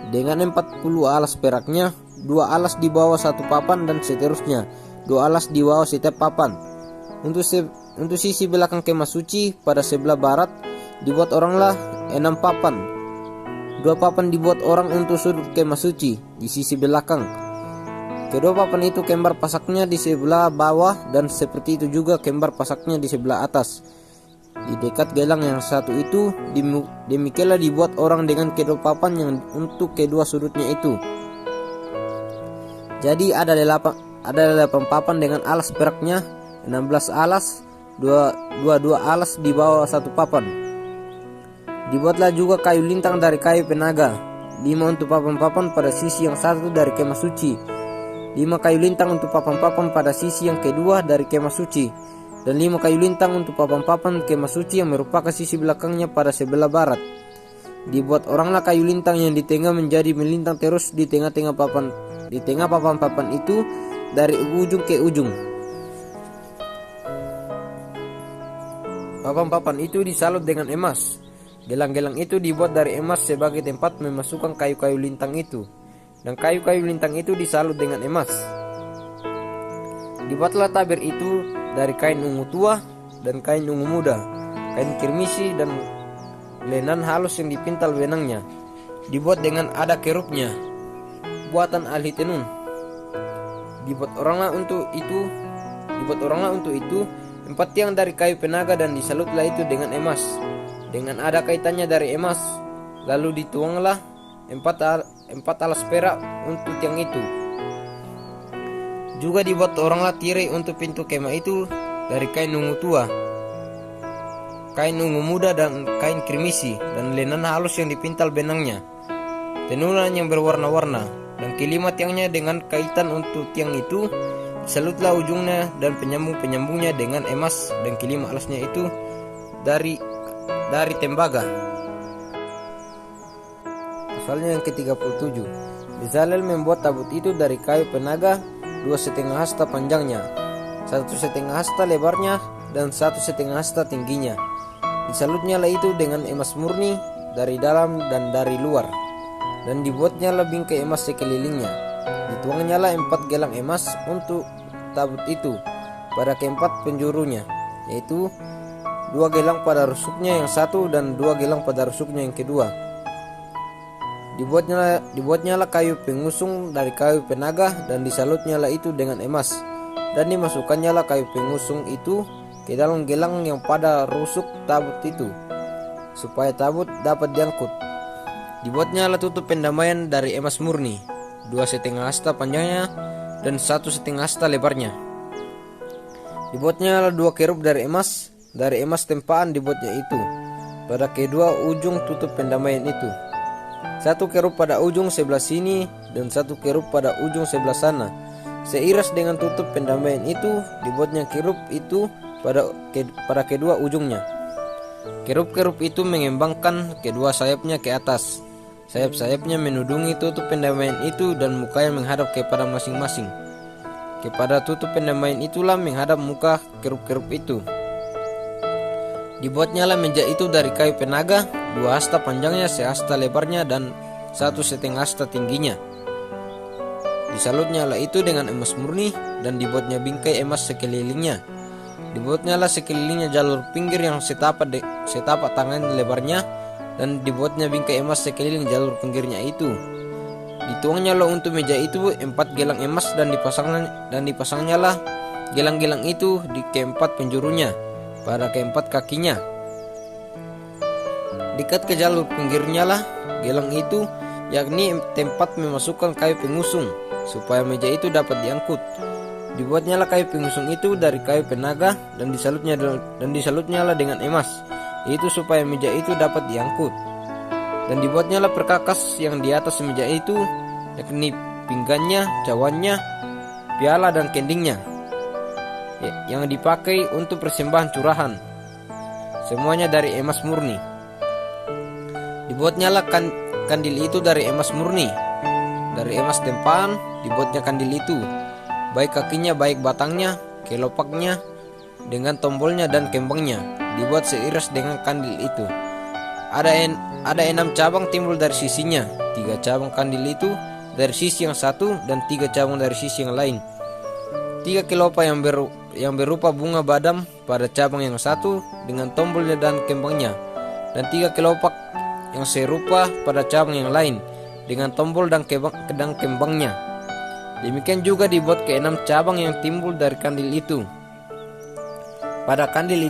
Dengan 40 alas peraknya, 2 alas di bawah satu papan dan seterusnya 2 alas di bawah setiap papan. Untuk sisi belakang kemah suci pada sebelah barat dibuat oranglah 6 papan. 2 papan dibuat orang untuk sudut kemah suci di sisi belakang. Kedua papan itu kembar pasaknya di sebelah bawah, dan seperti itu juga kembar pasaknya di sebelah atas. Di dekat gelang yang satu itu demikianlah dibuat orang dengan kedua papan yang untuk kedua sudutnya itu. Jadi ada 8 papan dengan alas peraknya, 16 alas, 2 alas di bawah satu papan. Dibuatlah juga kayu lintang dari kayu penaga, 5 untuk papan-papan pada sisi yang satu dari kemah suci, 5 kayu lintang untuk papan-papan pada sisi yang kedua dari kemah suci, dan 5 kayu lintang untuk papan-papan kemah suci yang merupakan sisi belakangnya pada sebelah barat. Dibuat oranglah kayu lintang yang di tengah menjadi melintang terus di tengah papan-papan itu dari ujung ke ujung. Papan-papan itu disalut dengan emas. Gelang-gelang itu dibuat dari emas sebagai tempat memasukkan kayu-kayu lintang itu, dan kayu-kayu lintang itu disalut dengan emas. Dibuatlah tabir itu dari kain ungu tua dan kain ungu muda, kain kirmisi dan lenan halus yang dipintal benangnya. Dibuat dengan ada kerupnya, buatan ahli tenun. Dibuat oranglah untuk itu 4 tiang dari kayu penaga, dan disalutlah itu dengan emas, dengan ada kaitannya dari emas. Lalu dituanglah 4 alas perak untuk tiang itu. Juga dibuat oranglah tirai untuk pintu kemah itu dari kain ungu tua, kain ungu muda dan kain kirmisi, dan lenan halus yang dipintal benangnya, tenunan yang berwarna-warna, dan kelima tiangnya dengan kaitan untuk tiang itu. Disalutlah ujungnya dan penyambung-penyambungnya dengan emas, dan kelima alasnya itu dari tembaga. Pasalnya yang ke-37. Bezalel membuat tabut itu dari kayu penaga, 2,5 hasta panjangnya, 1,5 hasta lebarnya, dan 1,5 hasta tingginya. Disalutnya lah itu dengan emas murni dari dalam dan dari luar, dan dibuatnya lah bingkai emas sekelilingnya. Dituangnya lah 4 gelang emas untuk tabut itu pada keempat penjurunya, yaitu 2 gelang pada rusuknya yang satu dan 2 gelang pada rusuknya yang kedua. Dibuatnya lah kayu pengusung dari kayu penaga, dan disalutnya lah itu dengan emas, dan dimasukkannya lah kayu pengusung itu ke dalam gelang yang pada rusuk tabut itu, supaya tabut dapat diangkut. Dibuatnya lah tutup pendamaian dari emas murni, 2,5 hasta panjangnya dan 1,5 hasta lebarnya. Dibuatnya lah 2 kerub dari emas tempaan dibuatnya itu pada kedua ujung tutup pendamaian itu. 1 kerub pada ujung sebelah sini dan 1 kerub pada ujung sebelah sana. Seiras dengan tutup pendamaian itu, dibuatnya kerub itu pada kedua ujungnya. Kerub-kerub itu mengembangkan kedua sayapnya ke atas. Sayap-sayapnya menudungi tutup pendamaian itu dan mukanya menghadap kepada masing-masing. Kepada tutup pendamaian itulah menghadap muka kerub-kerub itu. Dibuatnya lah meja itu dari kayu penaga, 2 hasta panjangnya, 1 hasta lebarnya dan 1,5 hasta tingginya. Disalutnya lah itu dengan emas murni dan dibuatnya bingkai emas sekelilingnya. Dibuatnya lah sekelilingnya jalur pinggir yang setapak tangan lebarnya dan dibuatnya bingkai emas sekeliling jalur pinggirnya itu. Dituangnya lah untuk meja itu 4 gelang emas dan dipasangnya lah gelang-gelang itu di keempat penjurunya pada keempat kakinya. Dekat ke jalur pinggirnya lah gelang itu, yakni tempat memasukkan kayu pengusung supaya meja itu dapat diangkut. Dibuatnya lah kayu pengusung itu dari kayu penaga dan disalutnya lah dengan emas, itu supaya meja itu dapat diangkut. Dan dibuatnya lah perkakas yang di atas meja itu, yakni pinggannya, cawannya, piala dan kendingnya, yang dipakai untuk persembahan curahan. Semuanya dari emas murni. Dibuatnya lah kandil itu dari emas murni. Dari emas tempaan dibuatnya kandil itu, baik kakinya, baik batangnya, kelopaknya, dengan tombolnya dan kembangnya, dibuat seiras dengan kandil itu. Ada 6 cabang timbul dari sisinya, 3 cabang kandil itu dari sisi yang satu dan 3 cabang dari sisi yang lain. 3 kelopak yang berupa bunga badam pada cabang yang satu dengan tombolnya dan kembangnya, dan 3 kelopak yang serupa pada cabang yang lain dengan tombol dan kembangnya. Demikian juga dibuat ke 6 cabang yang timbul dari kandil itu. Pada kandil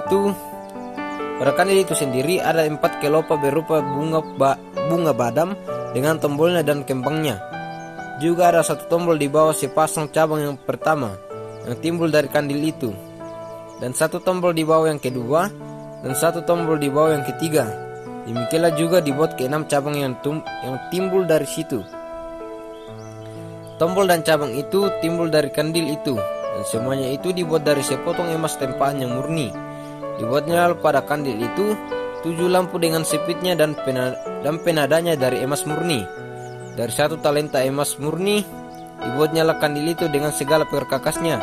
itu sendiri ada 4 kelopak berupa bunga badam dengan tombolnya dan kembangnya. Juga ada 1 tombol di bawah sepasang cabang yang pertama yang timbul dari kandil itu, dan 1 tombol di bawah yang kedua, dan 1 tombol di bawah yang ketiga. Demikianlah juga dibuat ke 6 cabang yang timbul dari situ. Tombol dan cabang itu timbul dari kandil itu, dan semuanya itu dibuat dari sepotong emas tempaan yang murni. Dibuatnya pada kandil itu 7 lampu dengan sepitnya dan penadanya dari emas murni. Dari 1 talenta emas murni dibuatnya kandil itu dengan segala perkakasnya.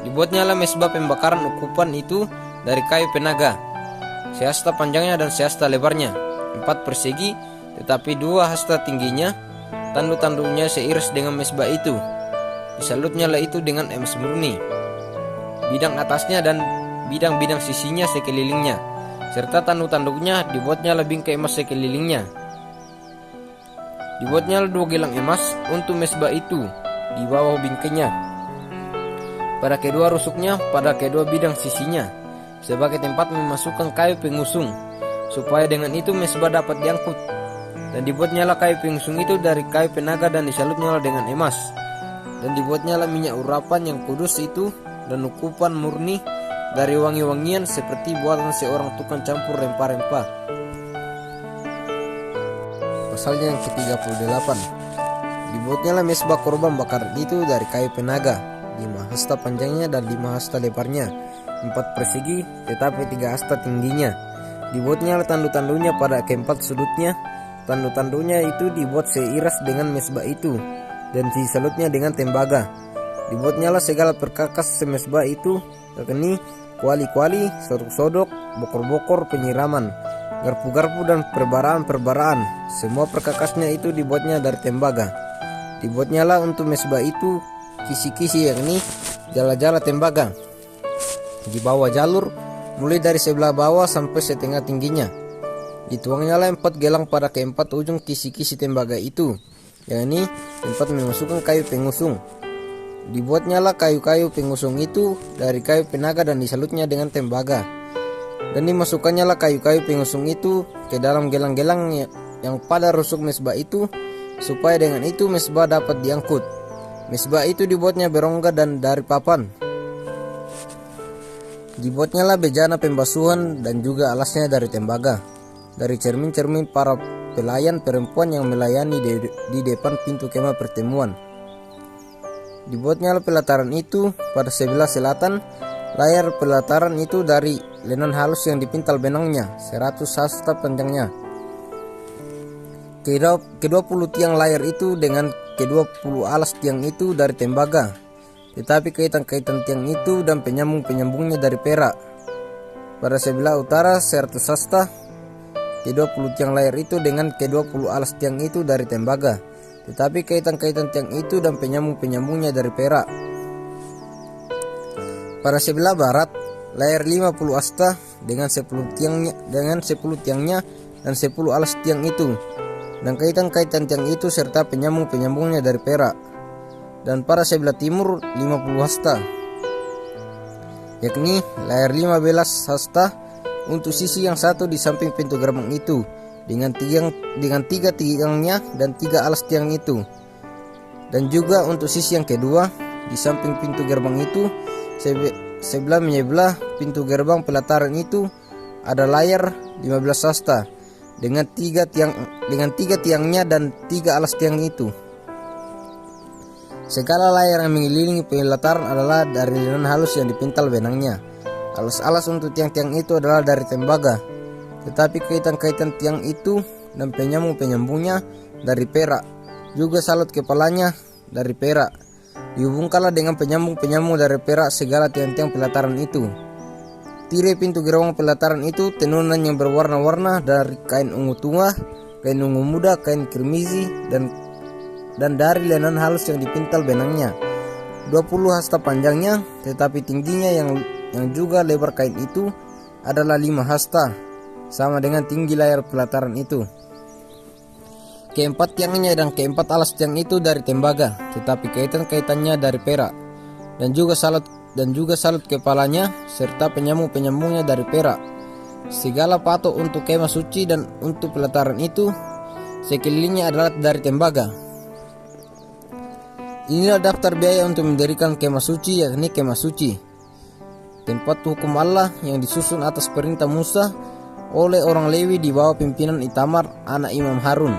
Dibuatnya mesbah pembakaran ukupan itu dari kayu penaga, 1 hasta panjangnya dan 1 hasta lebarnya, 4 persegi, tetapi 2 hasta tingginya. Tandu-tandunya seiras dengan mesbah itu. Disalutnya lah itu dengan emas murni, bidang atasnya dan bidang-bidang sisinya sekelilingnya, serta tandu-tanduknya dibuatnya bingkai emas sekelilingnya. Dibuatnya 2 gelang emas untuk mesbah itu di bawah bingkainya, pada kedua rusuknya, pada kedua bidang sisinya, sebagai tempat memasukkan kayu pengusung, supaya dengan itu mesbah dapat diangkut. Dan dibuatnya kayu pengusung itu dari kayu penaga dan disalutnya dengan emas. Dan dibuatnya minyak urapan yang kudus itu dan ukupan murni dari wangi-wangian seperti buatan seorang tukang campur rempah-rempah. Pasalnya yang ke-38. Dibuatnya mesbah korban bakar itu dari kayu penaga, 5 hasta panjangnya dan 5 hasta lebarnya, 4 persegi tetapi 3 hasta tingginya. Dibuatnya tandu-tandunya pada keempat sudutnya. Tandu-tandunya itu dibuat seiras dengan mesbah itu dan disalutnya dengan tembaga. Dibuatnya segala perkakas semesbah itu, yakni kuali-kuali, sodok-sodok, bokor-bokor penyiraman, garpu-garpu dan perbaraan-perbaraan. Semua perkakasnya itu dibuatnya dari tembaga. Dibuatnya untuk mesbah itu kisi-kisi, yakni jala-jala tembaga di bawah jalur, mulai dari sebelah bawah sampai setengah tingginya. Dituangnya 4 gelang pada keempat ujung kisi-kisi tembaga itu, yakni tempat memasukkan kayu pengusung. Dibuatnyalah kayu-kayu pengusung itu dari kayu penaga dan disalutnya dengan tembaga. Dan dimasukkannya lah kayu-kayu pengusung itu ke dalam gelang-gelang yang pada rusuk mesbah itu, supaya dengan itu mesbah dapat diangkut. Mesbah itu dibuatnya berongga dan dari papan. Dibuatnya lah bejana pembasuhan dan juga alasnya dari tembaga, dari cermin-cermin para pelayan perempuan yang melayani di depan pintu kemah pertemuan. Dibuatnya pelataran itu pada sebelah selatan. Layar pelataran itu dari lenan halus yang dipintal benangnya 100 hasta panjangnya. Kedua-puluh tiang layar itu dengan ke-20 alas tiang itu dari tembaga, tetapi kaitan-kaitan tiang itu dan penyambung-penyambungnya dari perak. Pada sebelah utara 100 hasta. Ke-20 tiang layar itu dengan ke-20 alas tiang itu dari tembaga, tetapi kaitan-kaitan tiang itu dan penyambung-penyambungnya dari perak. Pada sebelah barat, layar 50 hasta dengan 10 tiangnya dan 10 alas tiang itu, dan kaitan-kaitan tiang itu serta penyambung-penyambungnya dari perak. Dan pada sebelah timur 50 hasta, yakni layar 15 hasta untuk sisi yang satu di samping pintu gerbang itu, dengan tiga tiangnya dan 3 alas tiang itu. Dan juga untuk sisi yang kedua di samping pintu gerbang itu, sebelah menyebelah pintu gerbang pelataran itu, ada layar 15 hasta dengan 3 tiangnya dan 3 alas tiang itu. Segala layar yang mengelilingi pelataran adalah dari lenan halus yang dipintal benangnya. Alas-alas untuk tiang-tiang itu adalah dari tembaga, tetapi kaitan-kaitan tiang itu dan penyambung-penyambungnya dari perak. Juga salut kepalanya dari perak. Dihubungkanlah dengan penyambung-penyambung dari perak segala tiang-tiang pelataran itu. Tirai pintu gerbang pelataran itu tenunan yang berwarna-warna dari kain ungu tua, kain ungu muda, kain kirmizi, dan dari lenan halus yang dipintal benangnya. 20 hasta panjangnya, tetapi tingginya yang juga lebar kain itu adalah 5 hasta, sama dengan tinggi layar pelataran itu. Keempat tiangnya dan keempat alas tiang itu dari tembaga, tetapi kaitan-kaitannya dari perak. Dan juga salut kepalanya serta penyambung-penyambungnya dari perak. Segala patok untuk kemah suci dan untuk pelataran itu sekelilingnya adalah dari tembaga. Inilah daftar biaya untuk mendirikan kemah suci, yakni kemah suci, tempat hukum Allah yang disusun atas perintah Musa oleh orang Lewi di bawah pimpinan Itamar anak Imam Harun.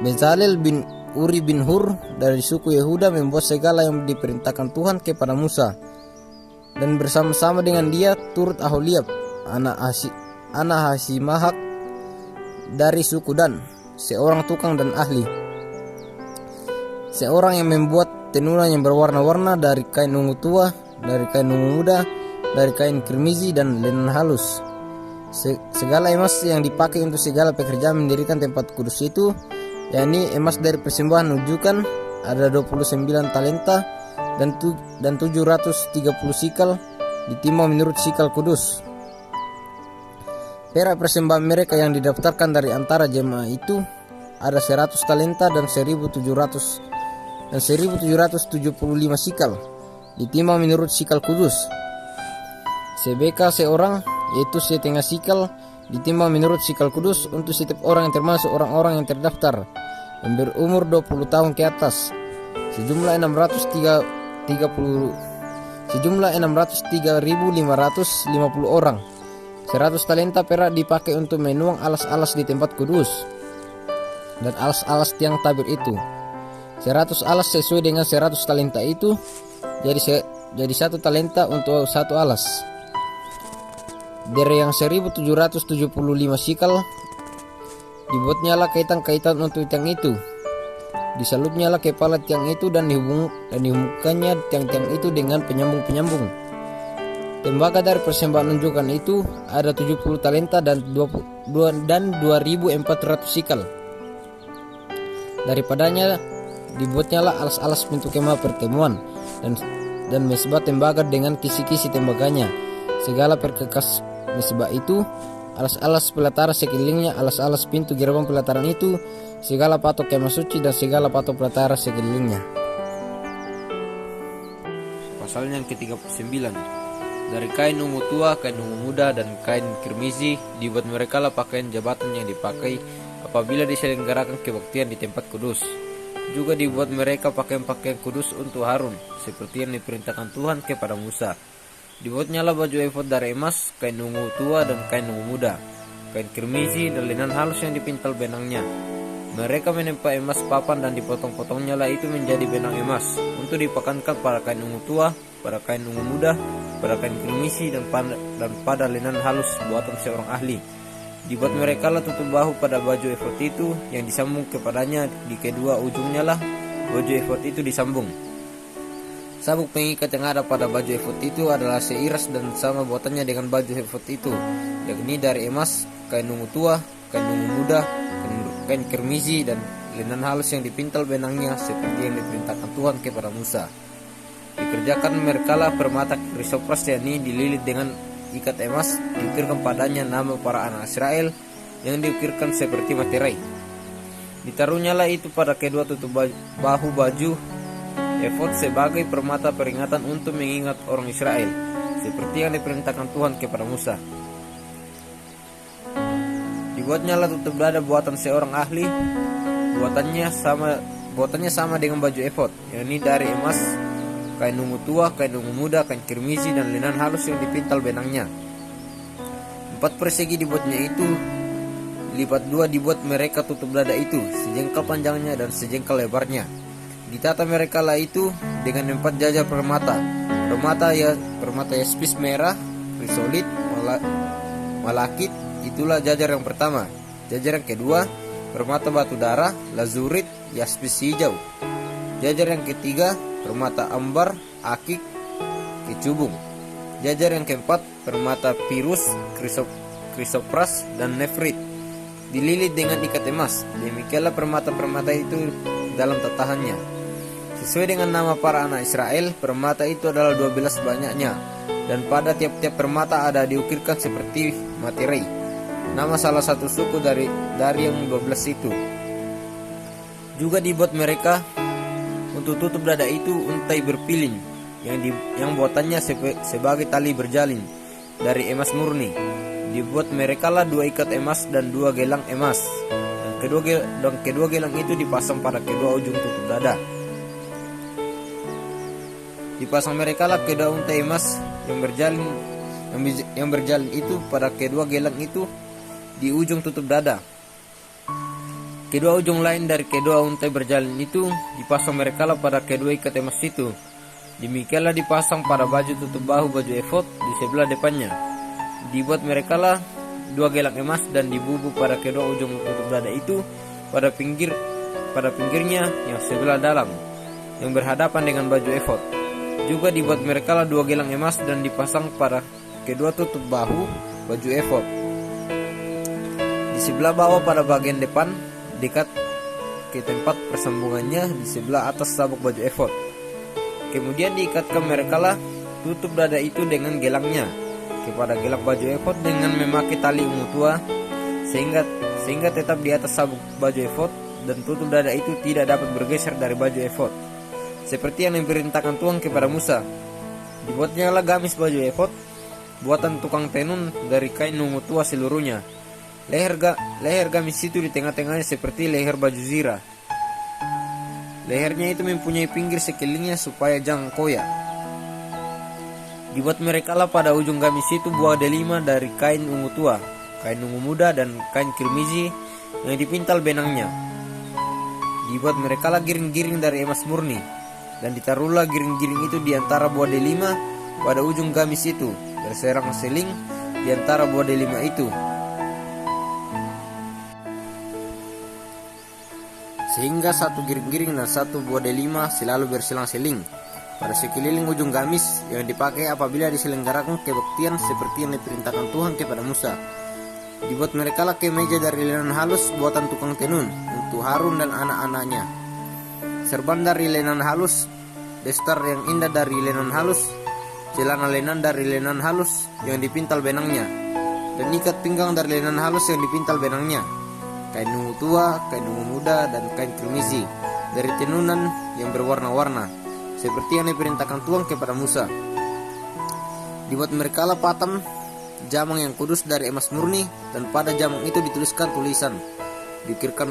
Bezalel bin Uri bin Hur dari suku Yehuda membuat segala yang diperintahkan Tuhan kepada Musa, dan bersama-sama dengan dia turut Aholiab anak Hasimahak dari suku Dan, seorang tukang dan ahli, seorang yang membuat tenunan yang berwarna-warna dari kain ungu tua, dari kain ungu muda, dari kain kirmizi dan lenan halus. Segala emas yang dipakai untuk segala pekerjaan mendirikan tempat kudus itu, yakni emas dari persembahan ujukan, ada 29 talenta dan 730 sikal ditimbang menurut sikal kudus. Perak persembahan mereka yang didaftarkan dari antara jemaah itu ada 100 talenta dan 1775 sikal ditimbang menurut sikal kudus. Sebeka seorang, yaitu setengah sikal ditimbang menurut sikal kudus untuk setiap orang yang termasuk orang-orang yang terdaftar yang berumur 20 tahun ke atas, sejumlah 603.550 orang. 100 talenta perak dipakai untuk menuang alas-alas di tempat kudus dan alas-alas tiang tabir itu. 100 alas sesuai dengan 100 talenta itu, jadi 1 talenta untuk 1 alas. Dari yang 1775 sikal dibuatnya lah kaitan-kaitan untuk tiang itu. Disalutnya lah kepala tiang itu dan dihubungkannya tiang-tiang itu dengan penyambung-penyambung. Tembaga dari persembahan unjukan itu ada 70 talenta dan 2.400 sikal. Daripadanya dibuatnya lah alas-alas pintu kemah pertemuan dan mesbah tembaga dengan kisi-kisi tembaganya. Segala perkakas mesbah itu, alas-alas pelataran sekelilingnya, alas-alas pintu gerbang pelataran itu, segala patok kemah suci dan segala patok pelataran sekelilingnya. pasalnya yang ke-39. Dari kain ungu tua, kain ungu muda, dan kain kirmizi dibuat merekalah pakaian jabatan yang dipakai apabila diselenggarakan kebaktian di tempat kudus. Juga dibuat mereka pakaian-pakaian kudus untuk Harun, seperti yang diperintahkan Tuhan kepada Musa. Dibuatnya lah baju efod dari emas, kain ungu tua dan kain ungu muda, kain kirmizi dan linen halus yang dipintal benangnya. Mereka menempa emas papan dan dipotong-potongnya lah itu menjadi benang emas untuk dipakankan pada kain ungu tua, pada kain ungu muda, pada kain kirmizi dan pada linen halus buatan seorang ahli. Dibuat mereka lah tutup bahu pada baju efod itu yang disambung kepadanya, di kedua ujungnya lah baju efod itu disambung. Sabuk pengikat yang ada pada baju efod itu adalah seiras dan sama buatannya dengan baju efod itu, yakni dari emas, kain ungu tua, kain ungu muda, kain kirmizi dan linen halus yang dipintal benangnya seperti yang diperintahkan Tuhan kepada Musa. Dikerjakan merekalah permata krisopras, yakni dililit dengan ikat emas, diukirkan padanya nama para anak Israel yang diukirkan seperti materai. Ditaruhnyalah itu pada kedua tutup bahu baju efod sebagai permata peringatan untuk mengingat orang Israel, seperti yang diperintahkan Tuhan kepada Musa. Dibuatnya lah tutup dada buatan seorang ahli, buatannya sama dengan baju efod, yakni dari emas, kain ungu tua, kain ungu muda, kain kirmizi dan linen halus yang dipintal benangnya. 4 persegi dibuatnya itu, lipat 2 dibuat mereka tutup dada itu, sejengkal panjangnya dan sejengkal lebarnya. Ditata mereka lah itu dengan 4 jajar permata, permata yaspis merah, krisolit, malakit. Itulah jajar yang pertama. Jajar yang kedua, permata batu darah, lazurit, yaspis hijau. Jajar yang ketiga, permata ambar, akik, kecubung. Jajar yang keempat, permata pirus, krisopras, dan nefrit, dililit dengan ikat emas. Demikianlah permata-permata itu dalam tatahannya. Sesuai dengan nama para anak Israel, permata itu adalah 12 banyaknya, dan pada tiap-tiap permata ada diukirkan seperti materai, nama salah satu suku dari yang 12 itu. Juga dibuat mereka untuk tutup dada itu untai berpilin yang buatannya sebagai tali berjalin dari emas murni. Dibuat mereka lah 2 ikat emas dan 2 gelang emas, dan kedua gelang itu dipasang pada kedua ujung tutup dada. Dipasang mereka lah kedua untai emas yang berjalin itu pada kedua gelang itu di ujung tutup dada. Kedua ujung lain dari kedua untai berjalin itu dipasang mereka lah pada kedua ikat emas itu. Demikianlah dipasang pada baju tutup bahu baju efod di sebelah depannya. Dibuat mereka lah 2 gelang emas dan dibubuk pada kedua ujung tutup dada itu pada pinggirnya yang sebelah dalam yang berhadapan dengan baju efod. Juga dibuat mereka lah 2 gelang emas dan dipasang pada kedua tutup bahu baju efod di sebelah bawah pada bagian depan, dekat ke tempat persambungannya di sebelah atas sabuk baju efod. Kemudian diikatkan mereka lah tutup dada itu dengan gelangnya kepada gelang baju efod dengan memakai tali ungu tua, sehingga tetap di atas sabuk baju efod, dan tutup dada itu tidak dapat bergeser dari baju efod, seperti yang diperintahkan Tuhan kepada Musa. Dibuatnya lah gamis baju efod buatan tukang tenun dari kain ungu tua seluruhnya. Leher gamis itu di tengah-tengahnya seperti leher baju zirah. Lehernya itu mempunyai pinggir sekelilingnya supaya jangan koyak. Dibuat mereka lah pada ujung gamis itu buah delima dari kain ungu tua, kain ungu muda, dan kain kirmizi yang dipintal benangnya. Dibuat mereka lah giring-giring dari emas murni, dan ditaruhlah giring-giring itu di antara buah delima pada ujung gamis itu, berserang seling di antara buah delima itu, sehingga satu giring-giring dan satu buah delima selalu berselang-seling pada sekeliling ujung gamis yang dipakai apabila diselenggarakan kebaktian seperti yang diperintahkan Tuhan kepada Musa. Dibuat mereka lah kemeja dari linen halus buatan tukang tenun untuk Harun dan anak-anaknya, serban dari linen halus, destar yang indah dari linen halus, celana lenan dari linen halus yang dipintal benangnya, dan ikat pinggang dari linen halus yang dipintal benangnya, kain ungu tua, kain ungu muda, dan kain kirmizi dari tenunan yang berwarna-warna, seperti yang diperintahkan Tuhan kepada Musa. Dibuat merekalah patam jamang yang kudus dari emas murni, dan pada jamang itu dituliskan tulisan, dikirkan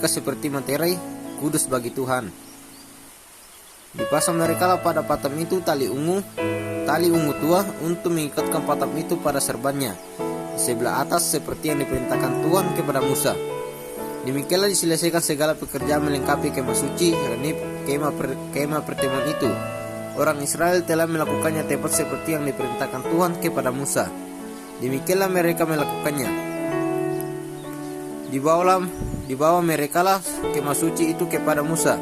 seperti materai kudus bagi Tuhan. Dipasang merekalah pada patam itu tali ungu tua untuk mengikatkan patam itu pada serbannya di sebelah atas seperti yang diperintahkan Tuhan kepada Musa. Demikianlah diselesaikan segala pekerjaan melengkapi kemah suci, yakni kemah pertemuan itu. Orang Israel telah melakukannya tepat seperti yang diperintahkan Tuhan kepada Musa. Demikianlah mereka melakukannya. Dibawa merekalah kemah suci itu kepada Musa,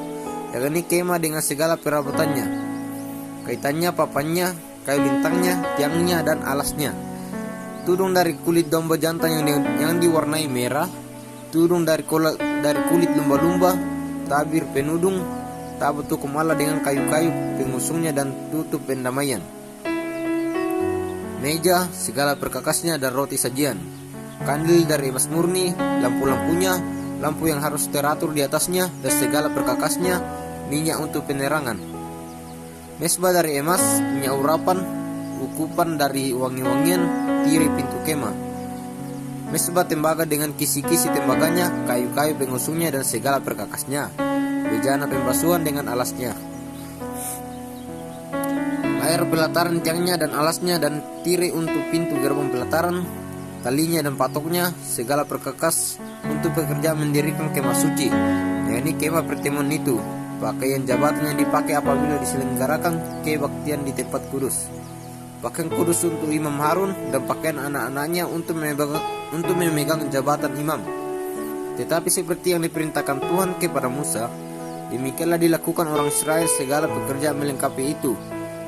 yakni kemah dengan segala perabotannya, kaitannya, papannya, kayu lintangnya, tiangnya, dan alasnya. Tudung dari kulit domba jantan yang diwarnai merah, tudung dari kulit lumba-lumba, tabir penudung, tabut hukum Allah dengan kayu-kayu pengusungnya dan tutup pendamaian, meja, segala perkakasnya, dan roti sajian, kandil dari emas murni, lampu-lampunya, lampu yang harus teratur di atasnya, dan segala perkakasnya, minyak untuk penerangan, mesbah dari emas, minyak urapan, ukupan dari wangi-wangian, tirai pintu kemah, mesbah tembaga dengan kisi-kisi tembaganya, kayu-kayu pengusungnya, dan segala perkakasnya, bejana pembasuhan dengan alasnya, layar pelataran tiangnya dan alasnya, dan tirai untuk pintu gerbang pelataran, talinya dan patoknya, segala perkakas untuk pekerjaan mendirikan kemah suci, yakni kemah pertemuan itu, pakaian jabatan yang dipakai apabila diselenggarakan kebaktian di tempat kudus, pakaian kudus untuk Imam Harun, dan pakaian anak-anaknya untuk memegang jabatan imam. Tetapi seperti yang diperintahkan Tuhan kepada Musa, demikianlah dilakukan orang Israel segala pekerjaan melengkapi itu.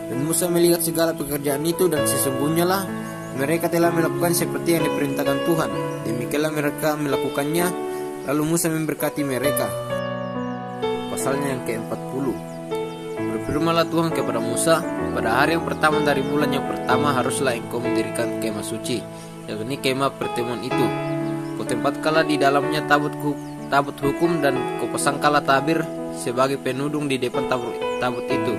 Dan Musa melihat segala pekerjaan itu, dan sesungguhnya lah mereka telah melakukan seperti yang diperintahkan Tuhan. Demikianlah mereka melakukannya. Lalu Musa memberkati mereka. Pasalnya yang ke-40. Berfirmanlah Tuhan kepada Musa, pada hari yang pertama dari bulan yang pertama haruslah engkau mendirikan kemah suci, yakni kemah pertemuan itu. Kau tempatkanlah di dalamnya tabut hukum, dan kau pasangkanlah tabir sebagai penudung di depan tabut itu.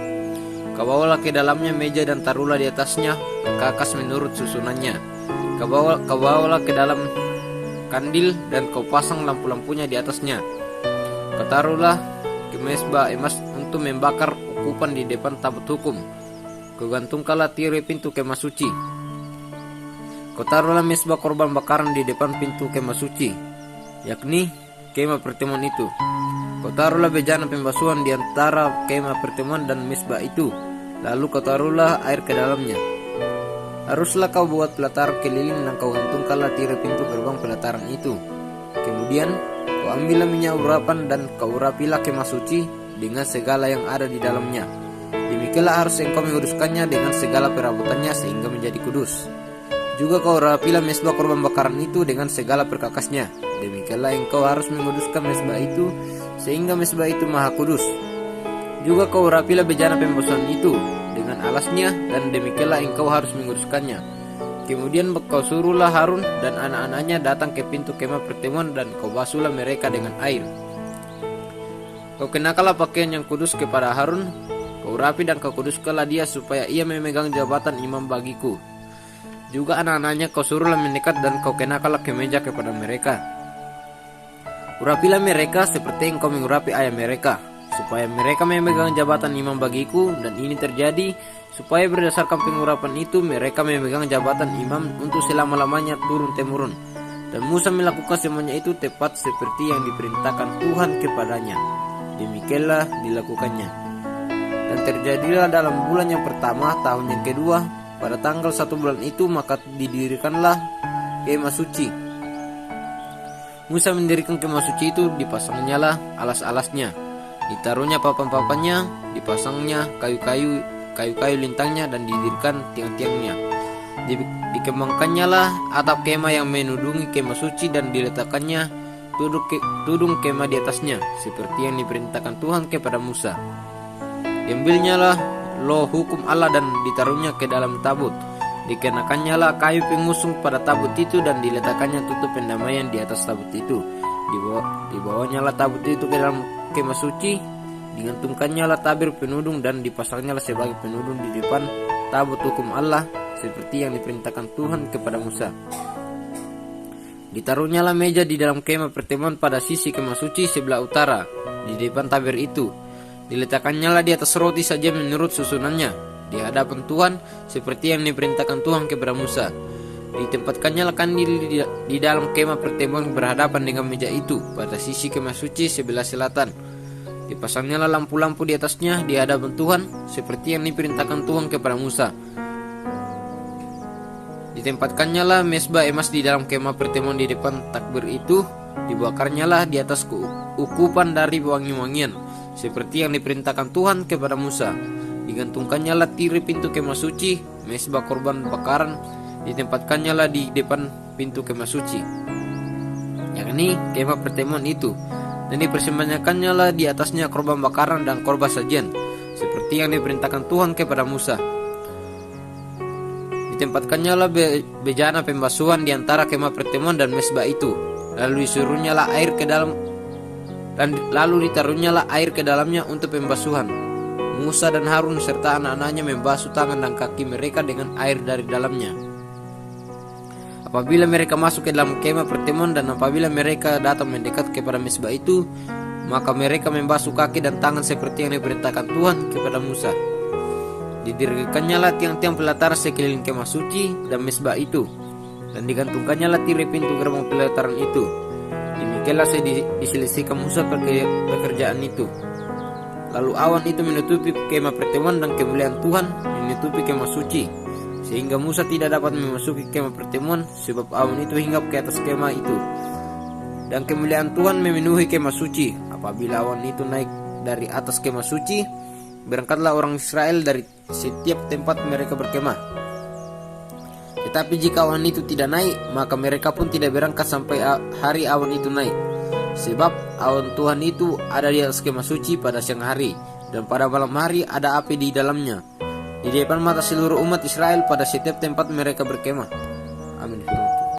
Kau bawalah ke dalamnya meja dan taruhlah di atasnya perkakas menurut susunannya. Kau bawalah ke dalam kandil, dan kau pasang lampu-lampunya di atasnya. Kau taruhlah ke mesbah emas untuk membakar ukupan di depan tabut hukum. Kau gantungkanlah tirai pintu kemah suci. Kau taruhlah mesbah korban bakaran di depan pintu kemah suci, yakni kemah pertemuan itu. Kau taruhlah bejana pembasuhan di antara kemah pertemuan dan mesbah itu. Lalu kau taruhlah air ke dalamnya. Haruslah kau buat pelataran keliling, dan kau gantungkanlah tirai pintu gerbang pelataran itu. Kemudian kau ambillah minyak urapan, dan kau urapilah kemah suci dengan segala yang ada di dalamnya. Demikianlah harus engkau menguduskannya dengan segala perabotannya sehingga menjadi kudus. Juga kau rapilah mesbah korban bakaran itu dengan segala perkakasnya. Demikianlah engkau harus menguduskan mesbah itu sehingga mesbah itu maha kudus. Juga kau rapilah bejana pembasuhan itu dengan alasnya, dan demikianlah engkau harus menguduskannya. Kemudian kau suruhlah Harun dan anak-anaknya datang ke pintu kemah pertemuan, dan kau basuhlah mereka dengan air. Kau kenakanlah pakaian yang kudus kepada Harun, kau rapi dan kau kuduskanlah dia supaya ia memegang jabatan imam bagiku. Juga anak-anaknya kau suruhlah mendekat, dan kau kenakanlah kemeja kepada mereka. Urapilah mereka seperti engkau mengurapi ayah mereka, supaya mereka memegang jabatan imam bagiku. Dan ini terjadi supaya berdasarkan pengurapan itu mereka memegang jabatan imam untuk selama-lamanya turun-temurun. Dan Musa melakukan semuanya itu tepat seperti yang diperintahkan Tuhan kepadanya. Demikianlah dilakukannya. Dan terjadilah dalam bulan yang pertama tahun yang kedua, pada tanggal 1 bulan itu, maka didirikanlah kemah suci. Musa mendirikan kemah suci itu, dipasangnya lah alas-alasnya, ditaruhnya papan-papannya, dipasangnya kayu-kayu lintangnya, dan didirikan tiang-tiangnya. Dikembangkannya lah atap kemah yang menudungi kemah suci, dan diletakkannya tudung kemah di atasnya, seperti yang diperintahkan Tuhan kepada Musa. Diambilnya lah loh hukum Allah dan ditaruhnya ke dalam tabut. Dikenakannya lah kayu pengusung pada tabut itu, dan diletakkannya tutup pendamaian di atas tabut itu. Dibawanya lah tabut itu ke dalam kemah suci, Digantungkannya lah tabir penudung dan dipasangnya lah sebagai penudung di depan tabut hukum Allah seperti yang diperintahkan Tuhan kepada Musa. Ditaruhnya lah meja di dalam kemah pertemuan pada sisi kemah suci sebelah utara di depan tabir itu. Diletakkannya lah di atas roti saja menurut susunannya di hadapan Tuhan seperti yang diperintahkan Tuhan kepada Musa. Ditempatkannya lah kandil di dalam kemah pertemuan berhadapan dengan meja itu pada sisi kemah suci sebelah selatan. Dipasangnya lah lampu-lampu di atasnya di hadapan Tuhan seperti yang diperintahkan Tuhan kepada Musa. Ditempatkannya lah mesbah emas di dalam kemah pertemuan di depan takbir itu. Dibakarnya lah di atas ukupan dari wangi-wangian seperti yang diperintahkan Tuhan kepada Musa. Digantungkannya lah tirai pintu kemah suci, mesbah korban bakaran ditempatkannya lah di depan pintu kemah suci, yakni kemah pertemuan itu, dan dipersembahkannya lah di atasnya korban bakaran dan korban sajian seperti yang diperintahkan Tuhan kepada Musa. Ditempatkannya lah bejana pembasuhan di antara kemah pertemuan dan mesbah itu, lalu disuruhnya lah air ke dalam dan lalu ditaruhnya lah air ke dalamnya untuk pembasuhan. Musa dan Harun serta anak-anaknya membasuh tangan dan kaki mereka dengan air dari dalamnya apabila mereka masuk ke dalam kemah pertemuan, dan apabila mereka datang mendekat kepada mesbah itu, maka mereka membasuh kaki dan tangan seperti yang diperintahkan Tuhan kepada Musa. Didirikannya lah tiang-tiang pelataran sekeliling kemah suci dan mesbah itu, dan digantungkannya lah tirai pintu gerbang pelataran itu. Demikianlah diselesaikan Musa pekerjaan itu. Lalu awan itu menutupi kemah pertemuan dan kemuliaan Tuhan menutupi kemah suci, sehingga Musa tidak dapat memasuki kemah pertemuan sebab awan itu hinggap ke atas kemah itu. Dan kemuliaan Tuhan memenuhi kemah suci. Apabila awan itu naik dari atas kemah suci, berangkatlah orang Israel dari setiap tempat mereka berkemah. Tetapi jika awan itu tidak naik, maka mereka pun tidak berangkat sampai hari awan itu naik. Sebab awan Tuhan itu ada di atas kemah suci pada siang hari, dan pada malam hari ada api di dalamnya, di depan mata seluruh umat Israel pada setiap tempat mereka berkemah. Amin.